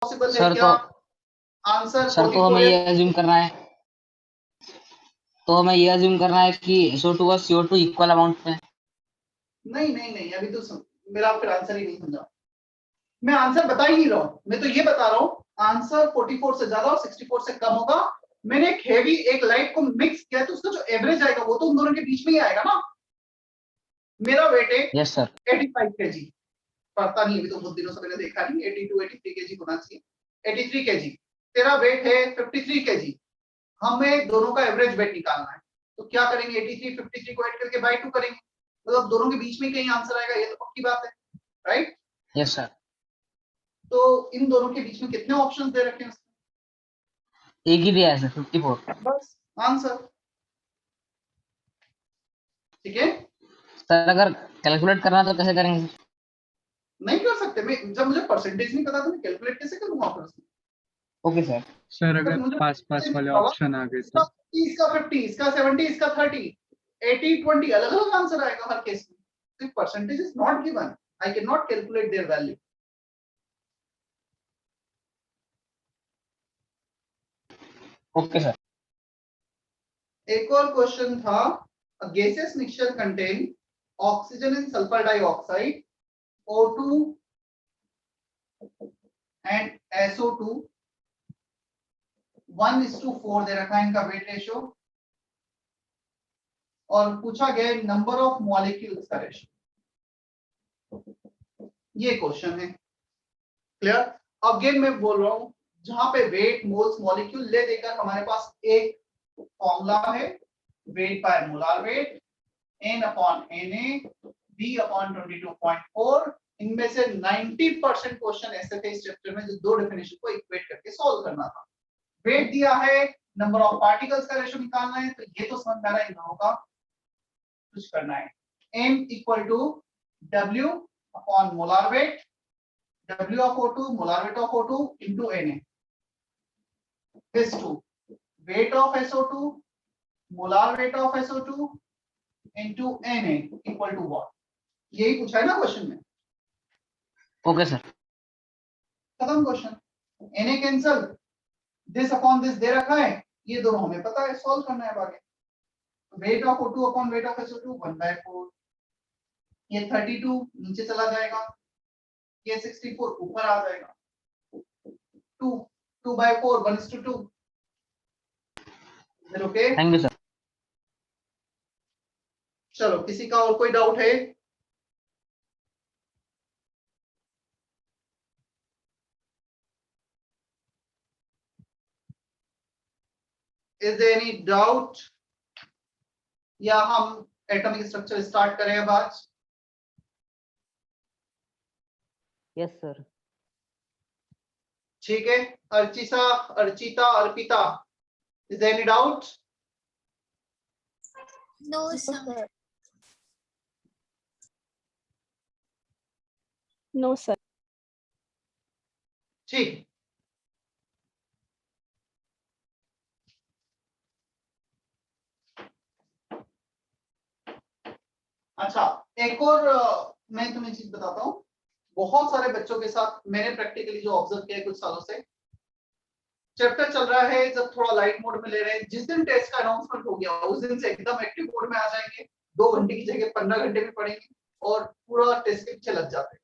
Possible है sir क्या? तो आंसर सर तो 44 हमें है। ये अज्यूम करना है कि SO2 और CO2 इक्वल अमाउंट में। नहीं नहीं नहीं, अभी तो मेरा फिर आंसर ही नहीं समझा। मैं आंसर बता ही नहीं रहा हूं, मैं तो ये बता रहा हूं आंसर 44 से ज्यादा और 64 से कम होगा। मैंने एक हेवी एक लाइट को मिक्स किया तो उसका जो एवरेज आएगा वो तो उन दोनों के बीच में ही आएगा ना। मेरा वेट है यस सर। 85 केजी, पता नहीं अभी तो बहुत दिनों से मैंने देखा नहीं, 82 83 केजी होना चाहिए, 83 केजी। तेरा वेट है 53 केजी, हमें दोनों का एवरेज वेट निकालना है। तो क्या करेंगे, 83 53 को ऐड करके बाय 2 करेंगे, मतलब दोनों के बीच में कहीं आंसर आएगा, ये तो पक्की बात है, राइट। Yes sir. तो इन दोनों के बीच में कितने ऑप्शंस दे रखे हैं? एक ही दिया है सर, 54। बस आंसर, ठीक है। सर अगर कैलकुलेट करना तो कैसे करेंगे सर? नहीं कर सकते, मैं जब मुझे परसेंटेज नहीं पता तो मैं कैलकुलेट कैसे करूंगा फिर उसमें? Okay sir. सर जब अगर मुझे पास पास वाले सवाल ऑप्शन आ गए इसका तो 50 इसका 50 इसका 70 इसका 30 80 20 अलग अलग आंसर आएगा हर केस में। तो percentage is not given, I can not calculate their value. Okay sir. एक और क्वेश्चन था, a gaseous mixture contain oxygen and sulfur dioxide, O2 and SO2, 1:4 दे रखा है इनका वेट रेशियो, और पूछा गया नंबर ऑफ मॉलिक्यूल्स का रेशियो। ये क्वेश्चन है, क्लियर। अगेन मैं बोल रहा हूं, जहां पे वेट मोल्स मॉलिक्यूल ले देकर हमारे पास एक फॉर्मूला है, weight by molar wait N/Na B/22.4। इनमें से 90% क्वेश्चन ऐसे थे इस चैप्टर में जो दो डेफिनेशन को इक्वेट करके सॉल्व करना था। वेट दिया है, नंबर ऑफ पार्टिकल्स का रेशियो निकालना है, तो ये तो समझ में आ रहा है इन दोनों का कुछ करना है। M equal to W upon molar weight, W of O2 molar weight of O2 into Na is to weight of SO2 molar weight of SO2 into Na equal to what? यही पूछा है ना क्वेश्चन में। Okay sir. खत्म question, Na cancel, this upon this दे रखा है, ये दोनों हमें पता है, सॉल्व करना है आगे। Wait of O2 upon weight of SO2 1/4, ये 32 नीचे चला जाएगा, ये 64 ऊपर आ जाएगा, 2/4 1:2। Is it okay? Thank you sir. चलो, किसी का और कोई डाउट है? इज देयर एनी डाउट, या हम एटॉमिक स्ट्रक्चर स्टार्ट करें अब आज? Yes sir. ठीक है, Archita Archita Arpita, is there any doubt? No, sir. No sir. ठीक, अच्छा एक और मैं तुम्हें चीज बताता हूँ। बहुत सारे बच्चों के साथ मैंने प्रैक्टिकली जो ऑब्जर्व किया है कुछ सालों से, चैप्टर चल रहा है, जब थोड़ा लाइट मोड में ले रहे हैं, जिस दिन टेस्ट का अनाउंसमेंट हो गया उस दिन से एकदम एक्टिव मोड में आ जाएंगे, 2 घंटे की जगह 15 घंटे भी पढ़ेंगे और पूरा टेस्ट के पीछे लग जाते हैं।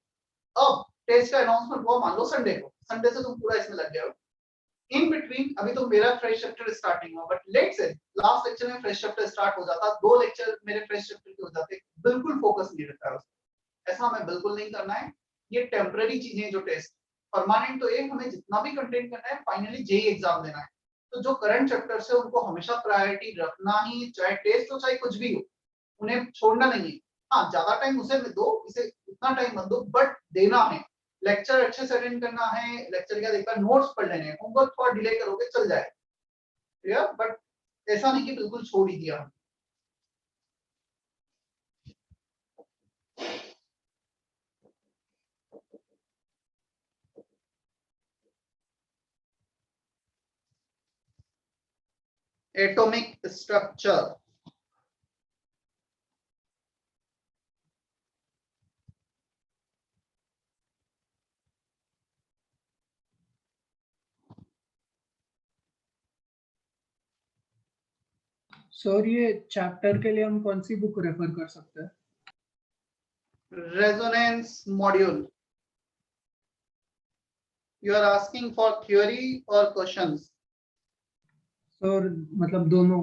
अब टेस्ट का अनाउंसमेंट हुआ मान लो संडे को, संडे से तुम पूरा इसमें लग गए हो। इन बिटवीन अभी तो मेरा फ्रेश चैप्टर स्टार्टिंग हुआ, बट लेट से लास्ट लेक्चर में फ्रेश चैप्टर स्टार्ट हो जाता, 2 लेक्चर मेरे फ्रेश चैप्टर के हो जाते, बिल्कुल फोकस नहीं रहता है। ऐसा हमें बिल्कुल नहीं करना है, ये टेम्पररी चीजें जो टेस्ट, परमानेंट तो एक हमें जितना भी कंटेंट करना है फाइनली जेई एग्जाम देना है। तो जो करंट चैप्टर्स है उनको हमेशा प्रायोरिटी रखना ही, चाहे टेस्ट हो चाहे कुछ भी हो, उन्हें छोड़ना नहीं है। हाँ, ज्यादा टाइम उसे दो, इसे उतना टाइम मत दो, बट देना है। लेक्चर अच्छे से अटेंड करना है, लेक्चर के बाद एक बार नोट्स पढ़ लेने हैं, होमवर्क थोड़ा डिले करोगे चल जाए, क्लियर। बट ऐसा नहीं कि बिल्कुल छोड़ ही दिया। एटॉमिक स्ट्रक्चर, सर ये चैप्टर के लिए हम कौन सी बुक रेफर कर सकते हैं? Resonance module. You are asking for theory और क्वेश्चंस? सर मतलब दोनों।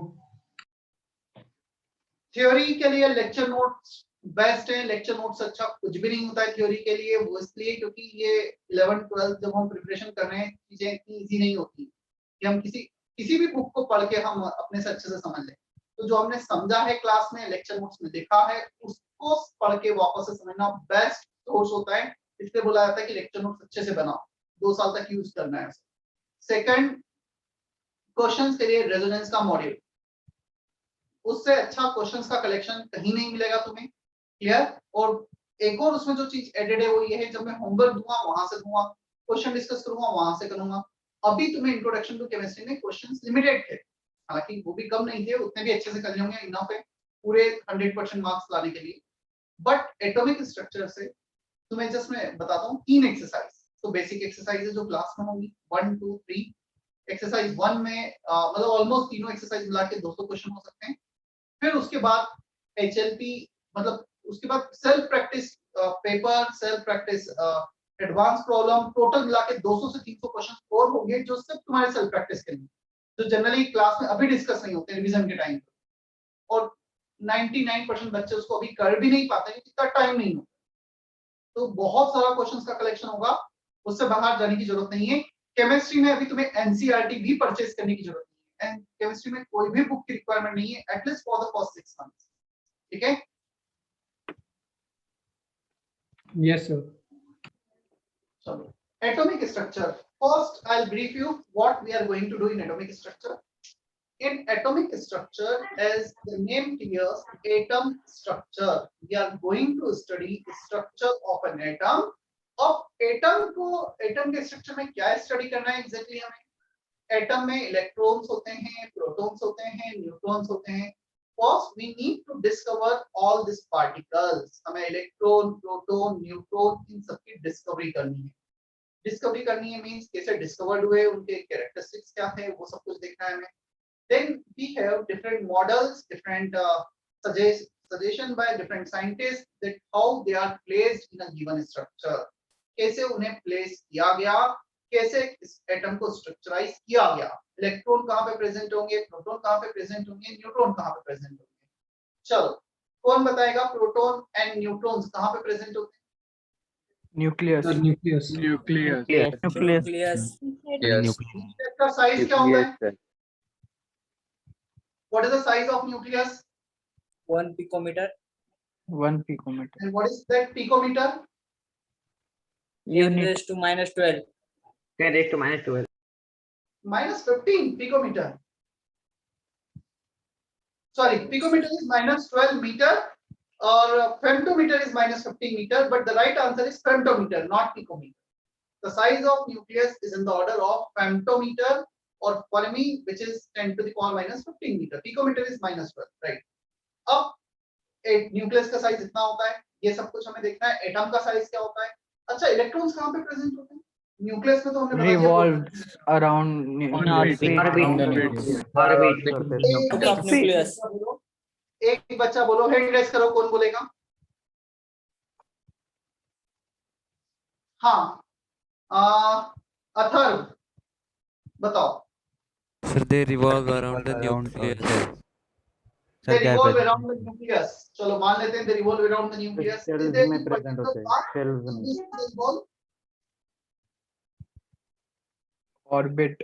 थ्योरी के लिए लेक्चर नोट्स बेस्ट है। लेक्चर नोट्स अच्छा कुछ भी नहीं होता है थ्योरी के लिए, वो इसलिए क्योंकि ये 11th 12th जब हम प्रिपरेशन कर रहे हैं चीजें इतनी इजी नहीं होती कि हम किसी भी बुक को पढ़ के हम अपने से अच्छे से समझ लें। तो जो हमने समझा है क्लास में, लेक्चर नोट्स में देखा है, उसको पढ़ के वापस से समझना बेस्ट सोर्स होता है। इसलिए बोला जाता है कि लेक्चर नोट्स अच्छे से बनाओ, 2 साल तक यूज करना है। सेकंड, क्वेश्चंस के लिए रेजोनेंस का मॉड्यूल, उससे अच्छा क्वेश्चंस का कलेक्शन कहीं नहीं मिलेगा तुम्हें। क्लियर? और एक और उसमें जो चीज एडेड है वो ये है, जब मैं होमवर्क दूंगा वहां से दूंगा, क्वेश्चन डिस्कस करूंगा वहां से करूंगा। अभी तुम्हें इंट्रोडक्शन टू केमिस्ट्री में क्वेश्चंस लिमिटेड थे, हालांकि वो भी कम नहीं थे, उतने भी अच्छे से कर होंगे, इनफ है पूरे 100% मार्क्स लाने के लिए। बट एटॉमिक स्ट्रक्चर से तुम्हें जस्ट मैं बताता हूँ 3 एक्सरसाइज। तो बेसिक एक्सरसाइजेज जो क्लास में होंगी 1 2 3। एक्सरसाइज 1 में मतलब ऑलमोस्ट तीनों एक्सरसाइज मिला के 200 क्वेश्चन हो सकते हैं। फिर उसके बाद HLP, मतलब उसके बाद self practice paper, self practice advance problem, total मिला के 200 से 300 क्वेश्चन और होंगे जो सिर्फ तुम्हारे सेल्फ प्रैक्टिस के लिए, जो जनरली क्लास में अभी डिस्कस नहीं होते रिवीजन के टाइम पे। और 99% बच्चे उसको अभी कर भी नहीं पाते क्योंकि इतना टाइम नहीं होता। तो बहुत सारा क्वेश्चंस का कलेक्शन होगा, उससे बाहर जाने की जरूरत नहीं है। केमिस्ट्री में अभी तुम्हें NCERT भी परचेज करने की जरूरत नहीं है, एंड केमिस्ट्री में कोई भी बुक की रिक्वायरमेंट नहीं है at least for the first 6 months. ठीक है? Yes sir. चलो, atomic structure. First, I'll brief you what we are going to do in atomic structure. In atomic structure, as the name clears, atom structure. We are going to study the structure of an atom. अब atom को, atom के structure में क्या study करना है exactly हमें? Atom में electrons होते हैं, प्रोटॉन्स होते हैं, न्यूट्रॉन्स होते हैं। First we need to discover all this particles. हमें इलेक्ट्रॉन, प्रोटॉन, न्यूट्रॉन इन सब की डिस्कवरी करनी है। डिस्कवरी करनी है मींस कैसे डिस्कवर्ड हुए, उनके कैरेक्टरिस्टिक्स क्या थे, वो सब कुछ देखना है हमें। Then we have different models, different suggestion by different scientists that how they are placed in a given structure. कैसे उन्हें प्लेस किया गया, कैसे इस एटम को स्ट्रक्चराइज किया गया, इलेक्ट्रॉन कहाँ पे प्रेजेंट होंगे, प्रोटॉन कहाँ पे प्रेजेंट होंगे, न्यूट्रॉन कहाँ पे प्रेजेंट होंगे। चलो, कौन बताएगा प्रोटॉन एंड न्यूट्रॉन्स कहाँ पे प्रेजेंट होते हैं? न्यूक्लियस। न्यूक्लियस। न्यूक्लियस। न्यूक्लियस का साइज क्या होता है? What is the size of nucleus? 1 picometer. 1 picometer. And what is that picometer? 10 raised to minus 12. 10 raised to minus 12. Minus 15 picometer. Sorry, picometer is minus 12 meter or femtometer is minus 15 meter, but the right answer is femtometer, not picometer. The size of nucleus is in the order of femtometer or Fermi, which is 10 to the power minus 15 meter. Picometer is minus 12, right? अब एक nucleus का size इतना होता है, ये सब कुछ हमें देखना है। एटम का साइज क्या होता है? अच्छा, इलेक्ट्रॉन्स कहाँ पे प्रेजेंट होते हैं? न्यूक्लियस में तो हमने बता दिया अराउंड Nucleus. एक बच्चा बोलो, हैंड रेस करो, कौन बोलेगा? हाँ, अथर्व बताओ। Sir, they revolve around the nucleus. They revolve around the nucleus. चलो मान लेते हैं they revolve around the nucleus. Cells में present होते हैं, cells में। Orbit.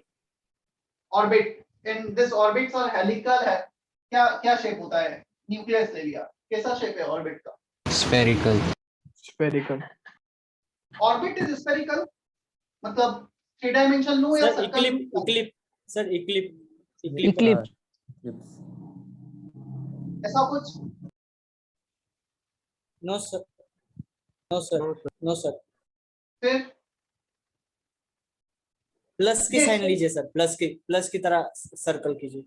Orbit. In this orbits are helical है। क्या क्या शेप होता है? न्यूक्लियस ले लिया, कैसा शेप है ऑर्बिट का? Spherical. Spherical. Orbit is spherical, मतलब 3 डायमेंशन लूं या Sir, circle? eclipse. Sir, eclipse. Eclipse. ऐसा कुछ? No, sir. No, sir. No, sir. फिर प्लस की Yes, साइन sir. लीजिए सर, प्लस की तरह सर्कल कीजिए।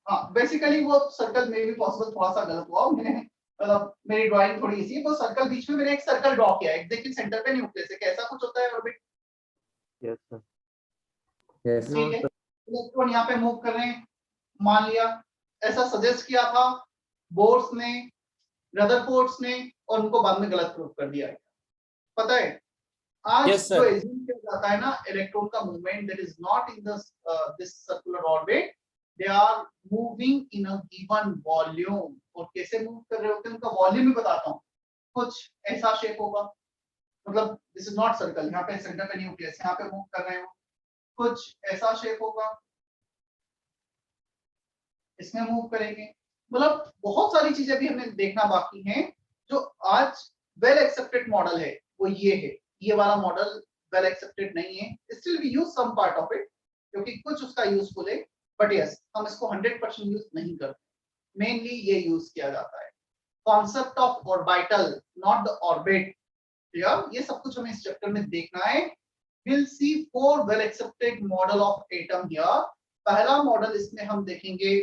हाँ, बेसिकली वो सर्कल में भी पॉसिबल थोड़ा सा गलत हुआ, मैंने मतलब मेरी ड्राइंग थोड़ी सी है, वो सर्कल बीच में मैंने एक सर्कल ड्रॉ किया है, एग्जैक्टली सेंटर पे न्यूक्लियस है। कैसा कुछ होता है ऑर्बिट? Yes, sir. Yes. ठीक है, इलेक्ट्रॉन यहाँ पे मूव कर रहे हैं, मान लिया, ऐसा सजेस्ट किया था बोर्स ने, रदरफोर्ड्स ने, और उनको बाद में गलत प्रूव कर दिया। पता है आज Yes, sir. जो एज्यूम किया जाता है ना इलेक्ट्रॉन का movement that is not in this circular orbit, they are moving in a given volume. और कैसे मूव कर रहे होते हैं उनका वॉल्यूम भी बताता हूँ। कुछ ऐसा शेप होगा, मतलब दिस इज नॉट सर्कल, यहाँ पे सेंटर पे न्यूक्लियस, यहाँ पे मूव कर रहे हो, कुछ ऐसा शेप होगा, इसमें मूव करेंगे। मतलब बहुत सारी चीजें भी हमें देखना बाकी है। जो आज वेल एक्सेप्टेड मॉडल है वो ये है, ये वाला मॉडल वेल एक्सेप्टेड नहीं है, still we use some part of it क्योंकि कुछ उसका यूजफुल है, बट यस हम इसको 100% यूज नहीं करते, मेनली ये यूज किया जाता है। Concept of orbital not the orbit, ये सब कुछ हमें इस चैप्टर में देखना है। we'll see 4 well accepted model of atom here। पहला मॉडल इसमें हम देखेंगे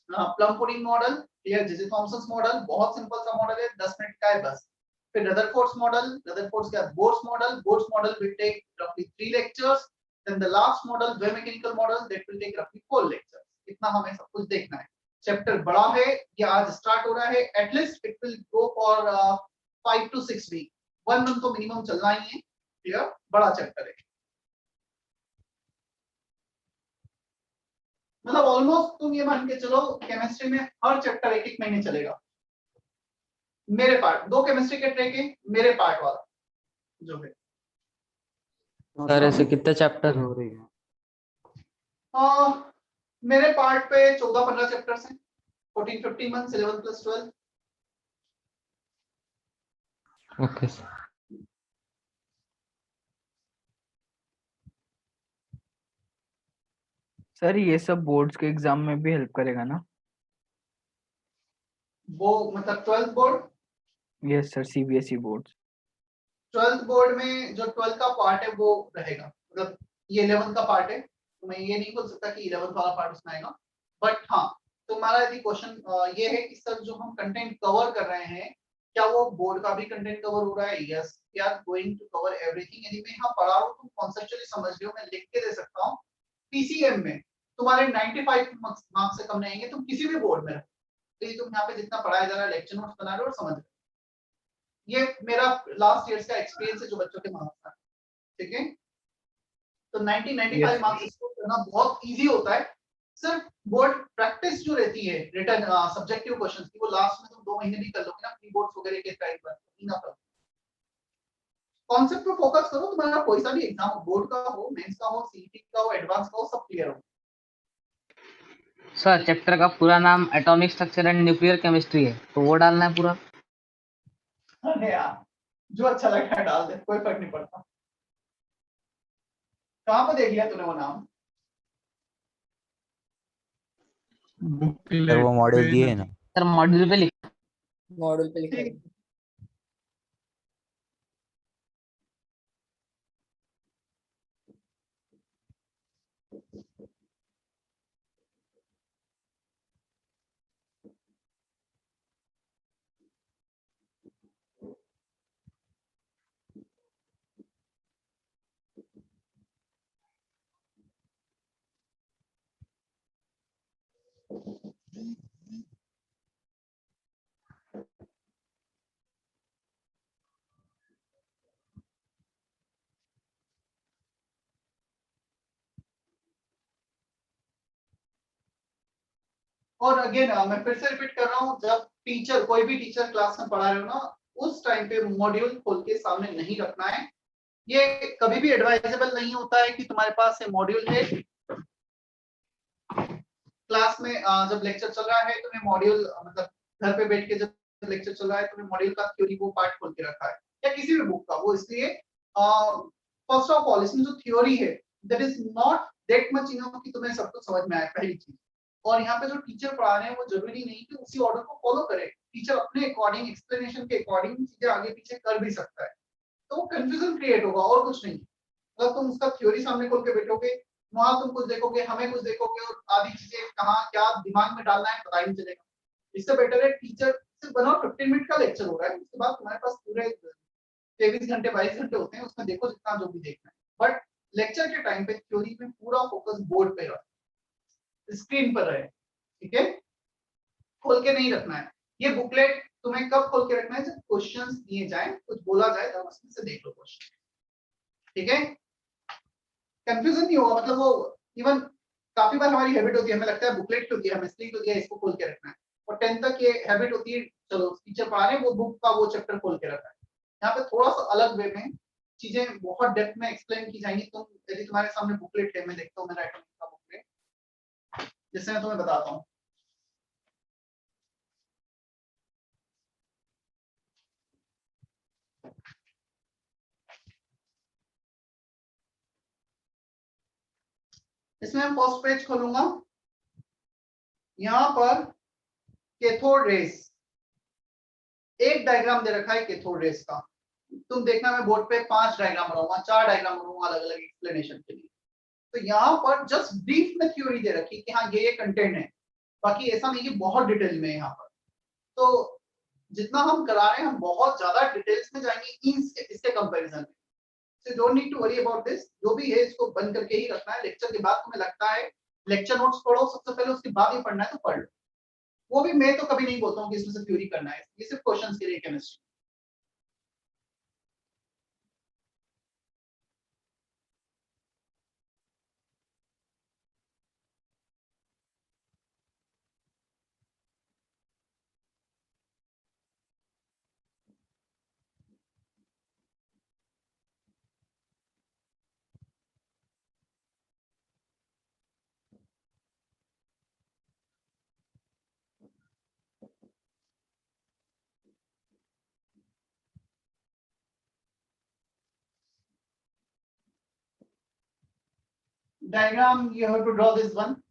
प्लम पुडिंग मॉडल, ये जेजे थॉमसन मॉडल, बहुत सिंपल सा मॉडल है, 10 मिनट का है बस। फिर रदरफोर्ड्स मॉडल, रदरफोर्ड्स के बाद Bohr's model, Bohr's model will take roughly 3 lectures, then the last model wave mechanical model that will take roughly 4 lectures। इतना हमें सब कुछ देखना है। चैप्टर बड़ा है, ये आज स्टार्ट हो रहा है, at least it will go for 5 to 6 week, 1 month तो मिनिमम चलना ही है। क्लियर, बड़ा चैप्टर है, मतलब ऑलमोस्ट तुम ये मान के चलो केमिस्ट्री में हर चैप्टर 1-1 महीने चलेगा। मेरे पार्ट 2 केमिस्ट्री के ट्रैक है, मेरे पार्ट वाला जो है। सर ऐसे कितने चैप्टर हो रही है? मेरे पार्ट पे 14-15 चैप्टर्स हैं, 14-15 मंथ्स, 11 + 12। ओके सर ये सब बोर्ड्स के एग्जाम में भी हेल्प करेगा ना? वो मतलब 12th board, yes sir, CBSE boards. 12th board में जो 12th का पार्ट है वो रहेगा, मतलब ये 11th का पार्ट है, तो मैं ये नहीं बोल सकता कि 11th वाला पार्ट उसमें आएगा। बट हाँ, तुम्हारा यदि क्वेश्चन ये है कि सर जो हम कंटेंट कवर कर रहे हैं क्या वो बोर्ड का भी कंटेंट कवर हो रहा है? Yes, we are going to cover everything. यदि मैं यहाँ पढ़ा रहा हूँ तुम कॉन्सेप्चुअली समझ रहे हो, मैं लिख के दे सकता हूँ। पीसीएम में तुम्हारे 95 मार्क्स से कम नहीं आएंगे, तुम किसी भी बोर्ड में रहो, तो तुम यहाँ पे जितना पढ़ाया जा रहा है, लेक्चर नोट्स बना रहे हो और समझ रहे हो। ये मेरा लास्ट ईयर्स का एक्सपीरियंस है जो बच्चों के मार्क्स था, ठीक है। तो 90-95 मार्क्स स्कोर करना बहुत इजी होता है। सिर्फ बोर्ड प्रैक्टिस जो रहती है रिटन सब्जेक्टिव क्वेश्चंस की, वो लास्ट में तुम 2 महीने भी कर लोगे ना, प्री बोर्ड्स वगैरह के टाइम पर इनफ है। कॉन्सेप्ट पे फोकस करो, तुम्हारा कोई सा भी एग्जाम हो, बोर्ड का हो, मेंस का हो, सीईटी का हो, एडवांस का हो, सब क्लियर हो। सर चैप्टर का पूरा नाम atomic structure and nuclear chemistry है, तो वो डालना है पूरा? अरे यार, जो अच्छा लगता है डाल दे, कोई फर्क नहीं पड़ता। कहाँ पे देख लिया तूने वो नाम? सर वो मॉडल दिए है ना? सर मॉड्यूल पे लिख। मॉडल पे लिखा है। ठीक। और अगेन मैं फिर से रिपीट कर रहा हूँ, जब टीचर कोई भी टीचर क्लास में पढ़ा रहे हो ना, उस टाइम पे मॉड्यूल खोल के सामने नहीं रखना है। ये कभी भी एडवाइजेबल नहीं होता है कि तुम्हारे पास ये मॉड्यूल है, क्लास में जब लेक्चर चल रहा है तुम्हें मॉड्यूल, मतलब घर पे बैठ के जब लेक्चर चल रहा है तुम्हें मॉड्यूल का थ्योरी वो पार्ट खोल के रखा है या किसी भी बुक का, वो इसलिए फर्स्ट ऑफ ऑल इसमें जो थ्योरी है that is not that much enough कि तुम्हें सब कुछ समझ में आए, पहली चीज। और यहाँ पे जो टीचर पढ़ा रहे हैं वो जरूरी नहीं कि उसी ऑर्डर को फॉलो करे, टीचर अपने अकॉर्डिंग, एक्सप्लेनेशन के अकॉर्डिंग चीजें आगे पीछे कर भी सकता है, तो वो कंफ्यूजन क्रिएट होगा और कुछ नहीं। अगर तुम उसका थ्योरी सामने खोल के बैठोगे, वहां तुम कुछ देखोगे, हमें कुछ देखोगे, और आधी चीजें कहाँ क्या दिमाग में डालना है पता ही नहीं चलेगा। इससे बेटर है टीचर से बनाओ, 15 मिनट का लेक्चर हो रहा है, उसके बाद तुम्हारे पास पूरे 23 घंटे 22 घंटे होते हैं, उसमें देखो जितना जो भी देखना है, बट लेक्चर के टाइम पे थ्योरी पे पूरा फोकस बोर्ड पे रहो। स्क्रीन पर रहे, ठीक है, खोल के नहीं रखना है। ये बुकलेट तुम्हें कब खोल के रखना है, जब क्वेश्चंस दिए जाए, कुछ बोला जाए तो उसमें से देख लो क्वेश्चन, ठीक है। कंफ्यूजन नहीं होगा, मतलब वो इवन काफी बार हमारी हैबिट होती है, हमें लगता है बुकलेट क्यों दिया, हमें इसलिए क्यों दिया, इसको खोल के रखना है, और 10th तक ये हैबिट होती है, चलो टीचर पढ़ा रहे हैं वो बुक का वो चैप्टर खोल के रखा है। यहाँ पे थोड़ा सा अलग वे में चीजें बहुत डेप्थ में एक्सप्लेन की जाएंगी। तुम यदि तुम्हारे सामने बुकलेट है, मैं देखता हूँ मेरा एटॉमिक का बुकलेट, जिससे मैं तुम्हें बताता हूँ। इसमें मैं फर्स्ट पेज खोलूंगा, यहाँ पर कैथोड रेस, एक डायग्राम दे रखा है कैथोड रेस का। तुम देखना मैं बोर्ड पे 5 डायग्राम बनाऊंगा, 4 डायग्राम बनाऊंगा अलग अलग एक्सप्लेनेशन के लिए। तो यहाँ पर जस्ट ब्रीफ में थ्योरी दे रखी कि हाँ ये कंटेंट है, बाकी ऐसा नहीं कि बहुत डिटेल में यहाँ पर। तो जितना हम करा रहे हैं हम बहुत ज्यादा डिटेल्स में जाएंगे इसके कंपैरिजन में। So don't need to worry about this। जो भी है इसको बंद करके ही रखना है। लेक्चर के बाद तुम्हें लगता है लेक्चर नोट्स पढ़ो सबसे पहले, उसके बाद ही पढ़ना है तो पढ़ लो। वो भी मैं तो कभी नहीं बोलता हूँ कि इसमें से थ्योरी करना है, ये सिर्फ क्वेश्चंस के लिए chemistry. Diagram, you have to draw this one।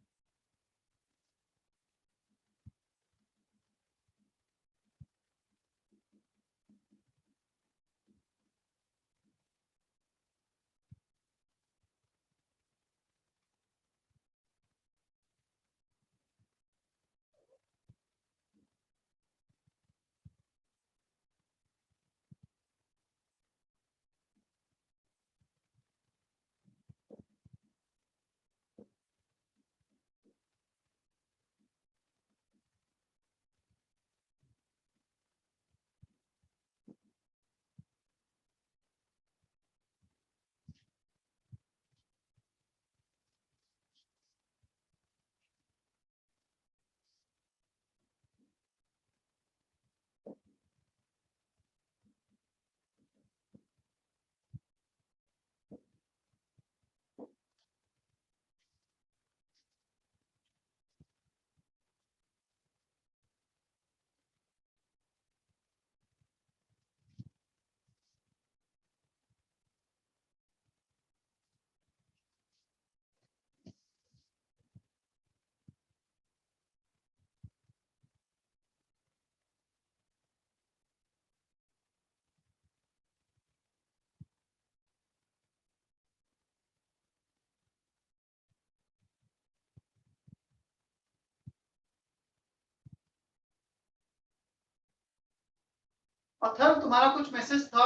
Atharva तुम्हारा कुछ मैसेज था,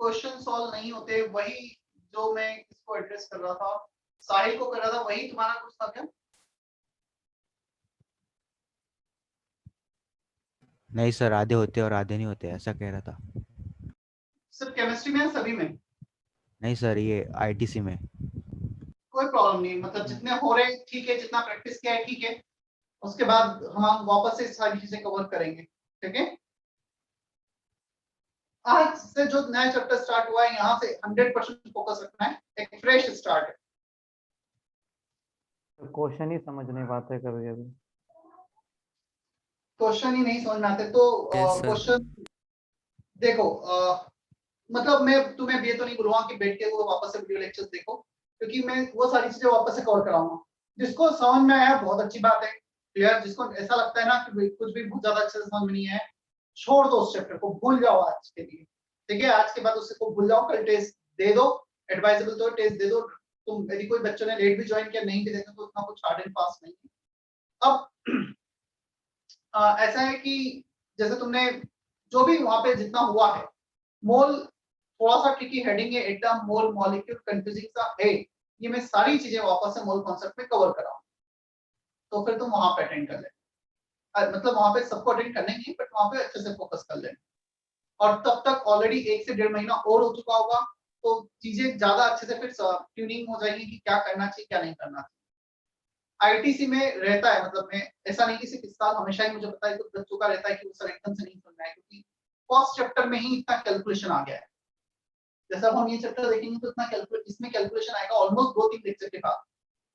क्वेश्चन सॉल्व नहीं होते, वही जो मैं इसको एड्रेस कर रहा था, साहिल को कर रहा था, वही तुम्हारा कुछ था क्या? नहीं सर, आधे होते और आधे नहीं होते, ऐसा कह रहा था। सिर्फ केमिस्ट्री में है सभी में? नहीं सर, ये आईटीसी में। कोई प्रॉब्लम नहीं, मतलब जितने हो रहे ठीक है, जितना प्रैक्टिस किया है ठीक है, उसके बाद हम वापस से सारी चीजें कवर करेंगे, ठीक है। आज से जो नया चैप्टर स्टार्ट हुआ है यहाँ से 100% फोकस रखना है, एक फ्रेश स्टार्ट है। क्वेश्चन ही समझ नहीं पाते कभी कभी। क्वेश्चन ही नहीं समझ में आते तो Yes, sir। क्वेश्चन देखो, मतलब मैं तुम्हें ये तो नहीं बोलूंगा कि बैठ के वो वापस से वीडियो लेक्चर्स देखो, क्योंकि मैं वो सारी चीजें वापस से कवर कराऊंगा। जिसको समझ में आया बहुत अच्छी बात है, क्लियर। जिसको ऐसा लगता है ना कि कुछ भी बहुत ज्यादा अच्छे से समझ में नहीं आया, छोड़ दो उस चैप्टर को, भूल जाओ आज के लिए, ठीक है। आज के बाद उसको भूल जाओ, कल टेस्ट दे दो, एडवाइजेबल तो टेस्ट दे दो। तुम यदि कोई बच्चों ने लेट भी ज्वाइन किया, नहीं भी देते तो उतना कुछ हार्ड एंड फास्ट नहीं है। अब ऐसा है कि जैसे तुमने जो भी वहां पे जितना हुआ है, मोल थोड़ा सा ट्रिकी हेडिंग है, एटम मोल मॉलिक्यूल कंफ्यूजिंग सा है, ये मैं सारी चीजें वापस से मोल कॉन्सेप्ट में कवर कराऊंगा, तो फिर तुम वहां पे अटेंड कर लेना, मतलब वहां पे सबको अटेंड करने की, बट वहां पे अच्छे से फोकस कर लेना। और तब तक ऑलरेडी 1 से 1.5 महीना और हो चुका होगा, तो चीजें ज्यादा अच्छे से फिर ट्यूनिंग हो जाएगी कि क्या करना चाहिए क्या नहीं करना चाहिए। आईटीसी में रहता है, मतलब मैं ऐसा नहीं कि सिर्फ इस साल हमेशा ही मुझे पता है, तो बच्चों का रहता है कि वो सर एकदम से नहीं सुनना है, क्योंकि फर्स्ट चैप्टर में ही इतना कैलकुलेशन आ गया है। जैसा अब हम ये चैप्टर देखेंगे तो इतना कैलकुलेशन, इसमें कैलकुलेशन आएगा ऑलमोस्ट 2-3 लेक्चर के बाद,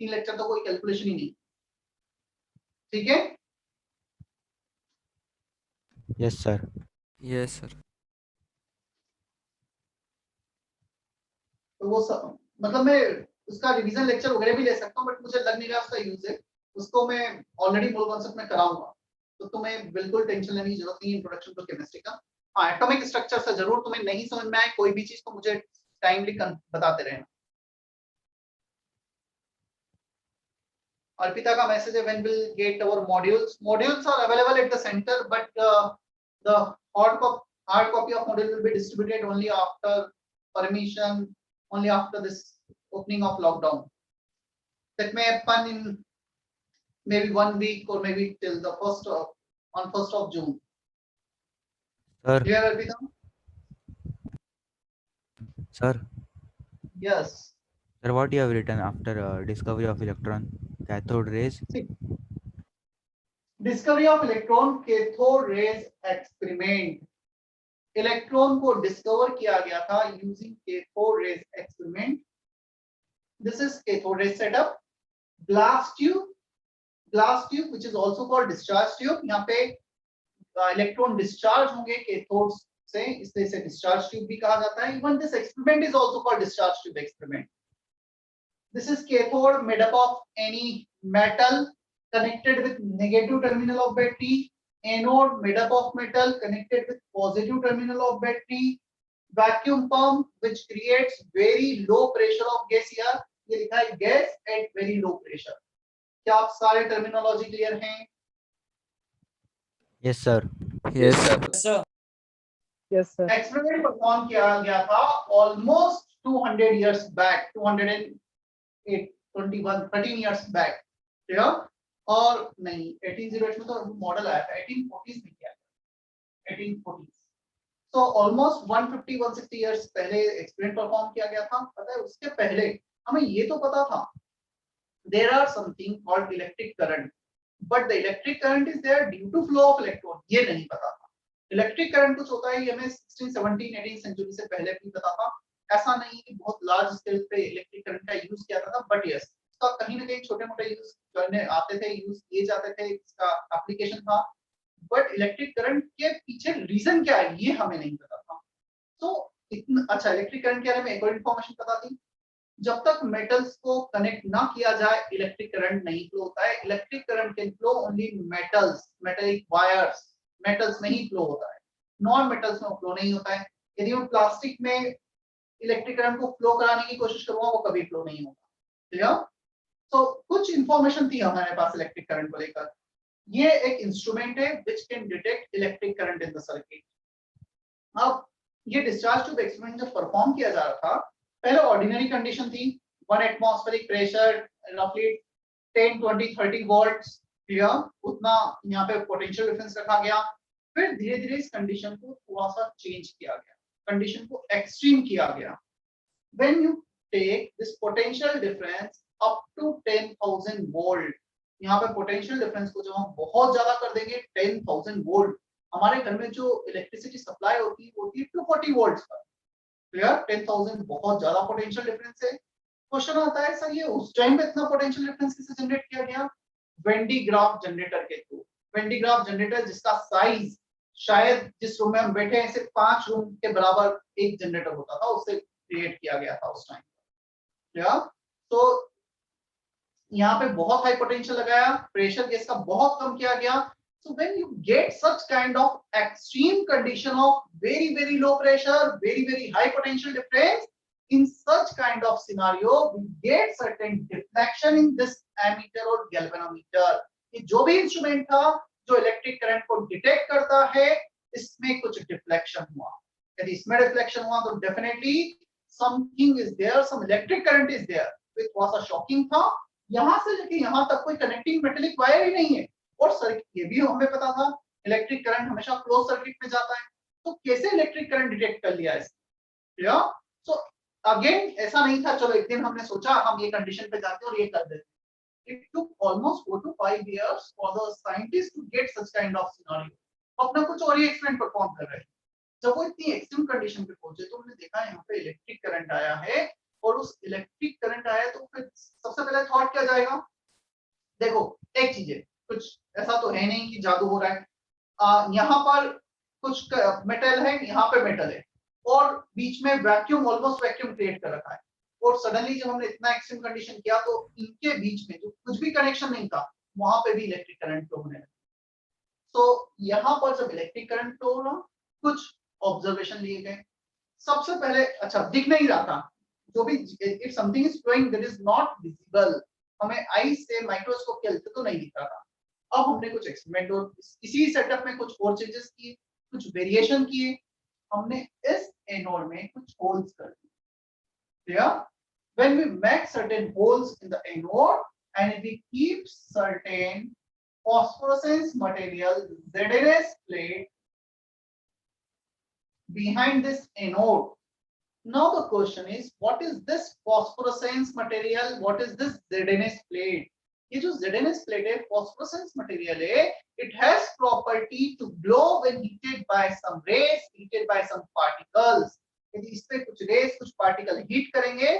3 लेक्चर तो कोई कैलकुलेशन ही नहीं। ठीक है, यस सर। Yes, sir. तो वो सब मतलब मैं उसका रिवीजन लेक्चर वगैरह भी ले सकता हूँ, बट मुझे लग नहीं रहा उसका यूज है। उसको मैं ऑलरेडी मूल कॉन्सेप्ट में कराऊंगा, तो तुम्हें बिल्कुल टेंशन लेने की जरूरत नहीं है इंट्रोडक्शन टू केमिस्ट्री का। हाँ, एटॉमिक स्ट्रक्चर से जरूर तुम्हें नहीं समझ में आए कोई भी चीज तो मुझे टाइमली बताते रहना। अर्पिता का मैसेज है, when will get our modules are available at the center, but the hard copy of module will be distributed only after permission, only after this opening of lockdown. That may happen in maybe 1 week or maybe till the on 1st of June. Sir Clear, Arpita? Sir Yes. Sir what you have written after discovery of electron cathode rays? Discovery of electron cathode rays experiment. Electron को discover किया गया था using cathode rays experiment. This is cathode rays setup. Glass tube which is also called discharge tube. यहाँ पे electron discharge होंगे cathode से, इसलिए इसे डिस्चार्ज ट्यूब भी कहा जाता है। Even this experiment is also called discharge tube experiment. This is cathode made up of any metal connected with negative terminal of battery, anode made up of metal connected with positive terminal of battery, vacuum pump which creates very low pressure of gas। here ये लिखा है gas at very low pressure। क्या आप सारे terminology clear हैं? Yes sir. Yes, sir. sir. Yes, sir. Experiment perform किया गया था almost 200 years back, 221 13 years back. ठीक है, और नहीं 1808 में तो मॉडल आया था, 1840s में किया गया, 1840s। तो ऑलमोस्ट 150-160 इयर्स पहले एक्सपेरिमेंट परफॉर्म किया गया था। पता है उसके पहले हमें ये तो पता था there are something called electric current, but the electric current is there due to flow of electron, ये नहीं पता था। इलेक्ट्रिक करंट कुछ होता है ये हमें 16, 17, 18 सेंचुरी से पहले भी पता था। ऐसा नहीं कि बहुत लार्ज स्केल पे इलेक्ट्रिक करंट का यूज किया था, बट यस इसका कहीं ना कहीं छोटे मोटे यूज करने आते थे, यूज किए जाते थे, इसका एप्लीकेशन था। बट इलेक्ट्रिक करंट के पीछे रीजन क्या है ये हमें नहीं पता था। तो इतना अच्छा इलेक्ट्रिक करंट के बारे में एक और इन्फॉर्मेशन पता थी, जब तक मेटल्स को कनेक्ट ना किया जाए इलेक्ट्रिक करंट नहीं फ्लो होता है। Electric current can flow only metals, metallic wires, metals में ही फ्लो होता है, नॉन मेटल्स में फ्लो नहीं होता है। यदि मैं प्लास्टिक में इलेक्ट्रिक करंट को फ्लो कराने की कोशिश करूंगा वो कभी फ्लो नहीं होगा। क्लियर? तो कुछ इंफॉर्मेशन थी हमारे पास इलेक्ट्रिक करंट को लेकर। ये एक इंस्ट्रूमेंट है which can detect electric current in the circuit. अब ये डिस्चार्ज ट्यूब एक्सपेरिमेंट जब परफॉर्म किया जा रहा था, पहले ऑर्डिनरी कंडीशन थी, 1 एटमॉस्फेरिक प्रेशर, रफली 10, 20, 30 वोल्ट्स। क्लियर? उतना यहाँ पे पोटेंशियल डिफरेंस रखा गया। फिर धीरे धीरे इस कंडीशन को थोड़ा सा चेंज किया गया, कंडीशन को एक्सट्रीम किया गया। When you take this potential difference up to 10,000 volt, यहाँ पे पोटेंशियल डिफरेंस को जब हम बहुत ज्यादा कर देंगे 10,000 वोल्ट, हमारे घर में जो इलेक्ट्रिसिटी सप्लाई होती है वो होती है 240 वोल्ट्स पर। क्लियर? 10,000 बहुत ज्यादा पोटेंशियल डिफरेंस है। क्वेश्चन आता है सर ये उस टाइम पे इतना पोटेंशियल डिफरेंस कैसे जनरेट किया गया? वेंडी ग्राफ जनरेटर के थ्रू। वेंडी ग्राफ जनरेटर जिसका साइज शायद जिस रूम में हम बैठे हैं सिर्फ 5 रूम के बराबर एक जनरेटर होता था, उससे क्रिएट किया गया था उस टाइम। या तो यहाँ पे बहुत हाई पोटेंशियल लगाया, प्रेशर गैस का बहुत कम किया गया। So when you get such kind of extreme condition of very very low pressure, very very high potential difference, in such kind of scenario we get certain deflection in this ammeter और galvanometer। ये जो भी instrument था जो electric current को detect करता है, इसमें कुछ डिफ्लेक्शन हुआ। यदि इसमें डिफ्लेक्शन हुआ तो definitely something is there, some electric current is there। तो थोड़ा सा शॉकिंग था, यहाँ से लेके यहाँ तक कोई कनेक्टिंग मेटेलिक वायर ही नहीं है। और सर ये भी हमें पता था इलेक्ट्रिक करंट हमेशा क्लोज सर्किट में जाता है, तो कैसे इलेक्ट्रिक करंट डिटेक्ट कर लिया इसने? सो अगेन ऐसा नहीं था चलो एक दिन हमने सोचा हम ये कंडीशन पे जाते हैं और ये कर देते। It took almost 4 to 5 years for the scientists to get such kind of scenario. अपना कुछ और ही एक्सपेरिमेंट परफॉर्म कर रहे हैं। जब वो इतनी एक्सट्रीम कंडीशन पे पहुंचे तो उन्होंने देखा यहाँ पे इलेक्ट्रिक करंट आया है, और उस इलेक्ट्रिक करंट आया तो फिर सबसे पहले थॉट क्या जाएगा? देखो एक चीज है, कुछ ऐसा तो है नहीं कि जादू हो रहा है। यहाँ पर कुछ मेटल है, यहाँ पे मेटल है, और बीच में वैक्यूम, ऑलमोस्ट वैक्यूम क्रिएट कर रखा है, और सडनली जब हमने इतना एक्सट्रीम कंडीशन किया तो इनके बीच में जो कुछ भी कनेक्शन नहीं था वहां पे भी इलेक्ट्रिक करंट फ्लो होने लगा। तो यहाँ पर जब इलेक्ट्रिक करंट फ्लो हो रहा, कुछ ऑब्जर्वेशन लिए गए। सबसे पहले अच्छा दिख नहीं रहा था, जो भी if something is flowing that is not visible, हमें आई से माइक्रोस्कोप के हेल्प से तो नहीं दिख रहा था। अब हमने कुछ एक्सपेरिमेंट और इसी सेटअप में कुछ और चेंजेस किए, कुछ वेरिएशन किए। हमने इस एनोड में कुछ होल्स कर दिए। When we make certain holes in the anode and we keep certain phosphorescence material ZNS plate behind this anode. Now the question is, what is this phosphorescence material? What is this ZNS plate? ये जो ZNS plate है, phosphorescence material है, it has property to glow when heated by some rays, heated by some particles. यदि इस पे कुछ race, कुछ particle heat करेंगे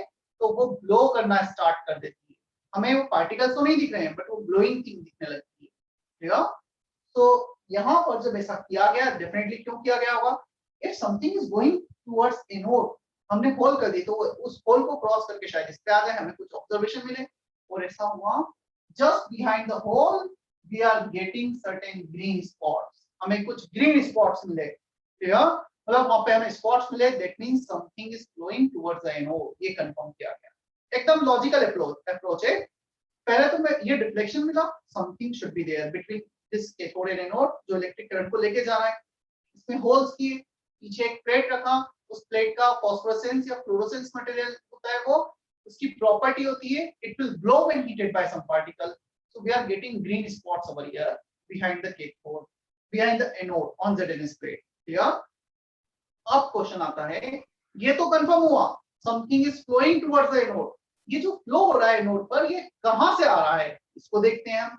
तो वो ग्लो करना स्टार्ट कर देती है। हमें वो पार्टिकल्स तो नहीं दिख रहे हैं बट वो ग्लोइंग थिंग दिखने लगती है, ठीक है? तो यहाँ पर जब ऐसा किया गया, डेफिनेटली क्यों किया गया होगा? If something is going towards anode, हमने होल कर दी तो उस होल को क्रॉस करके शायद इस पे आ जाए, हमें कुछ ऑब्जर्वेशन मिले, और ऐसा हुआ। Just behind the hole we are getting certain green spots, हमें कुछ ग्रीन स्पॉट्स मिले, ठीक है? मतलब वहां पे हमें स्पॉट्स मिले, that means something is flowing towards the anode, ये कंफर्म किया गया। एकदम लॉजिकल अप्रोच है। पहले तो मैं ये डिफ्लेक्शन मिला, something should be there between this cathode and anode जो इलेक्ट्रिक करंट को लेके जा रहा है। इसमें होल्स किए, पीछे एक प्लेट रखा, उस प्लेट का फास्फोरेसेंस या फ्लोरोसेंस मटेरियल होता है, वो उसकी प्रॉपर्टी होती है it will glow when heated by some particle, so we are getting green spots over here behind the cathode, behind the anode on ZNS plate, ठीक है? अब क्वेश्चन आता है, ये तो कंफर्म हुआ something is flowing towards the anode, ये जो फ्लो हो रहा है एनोड पर ये कहां से आ रहा है इसको देखते हैं हम।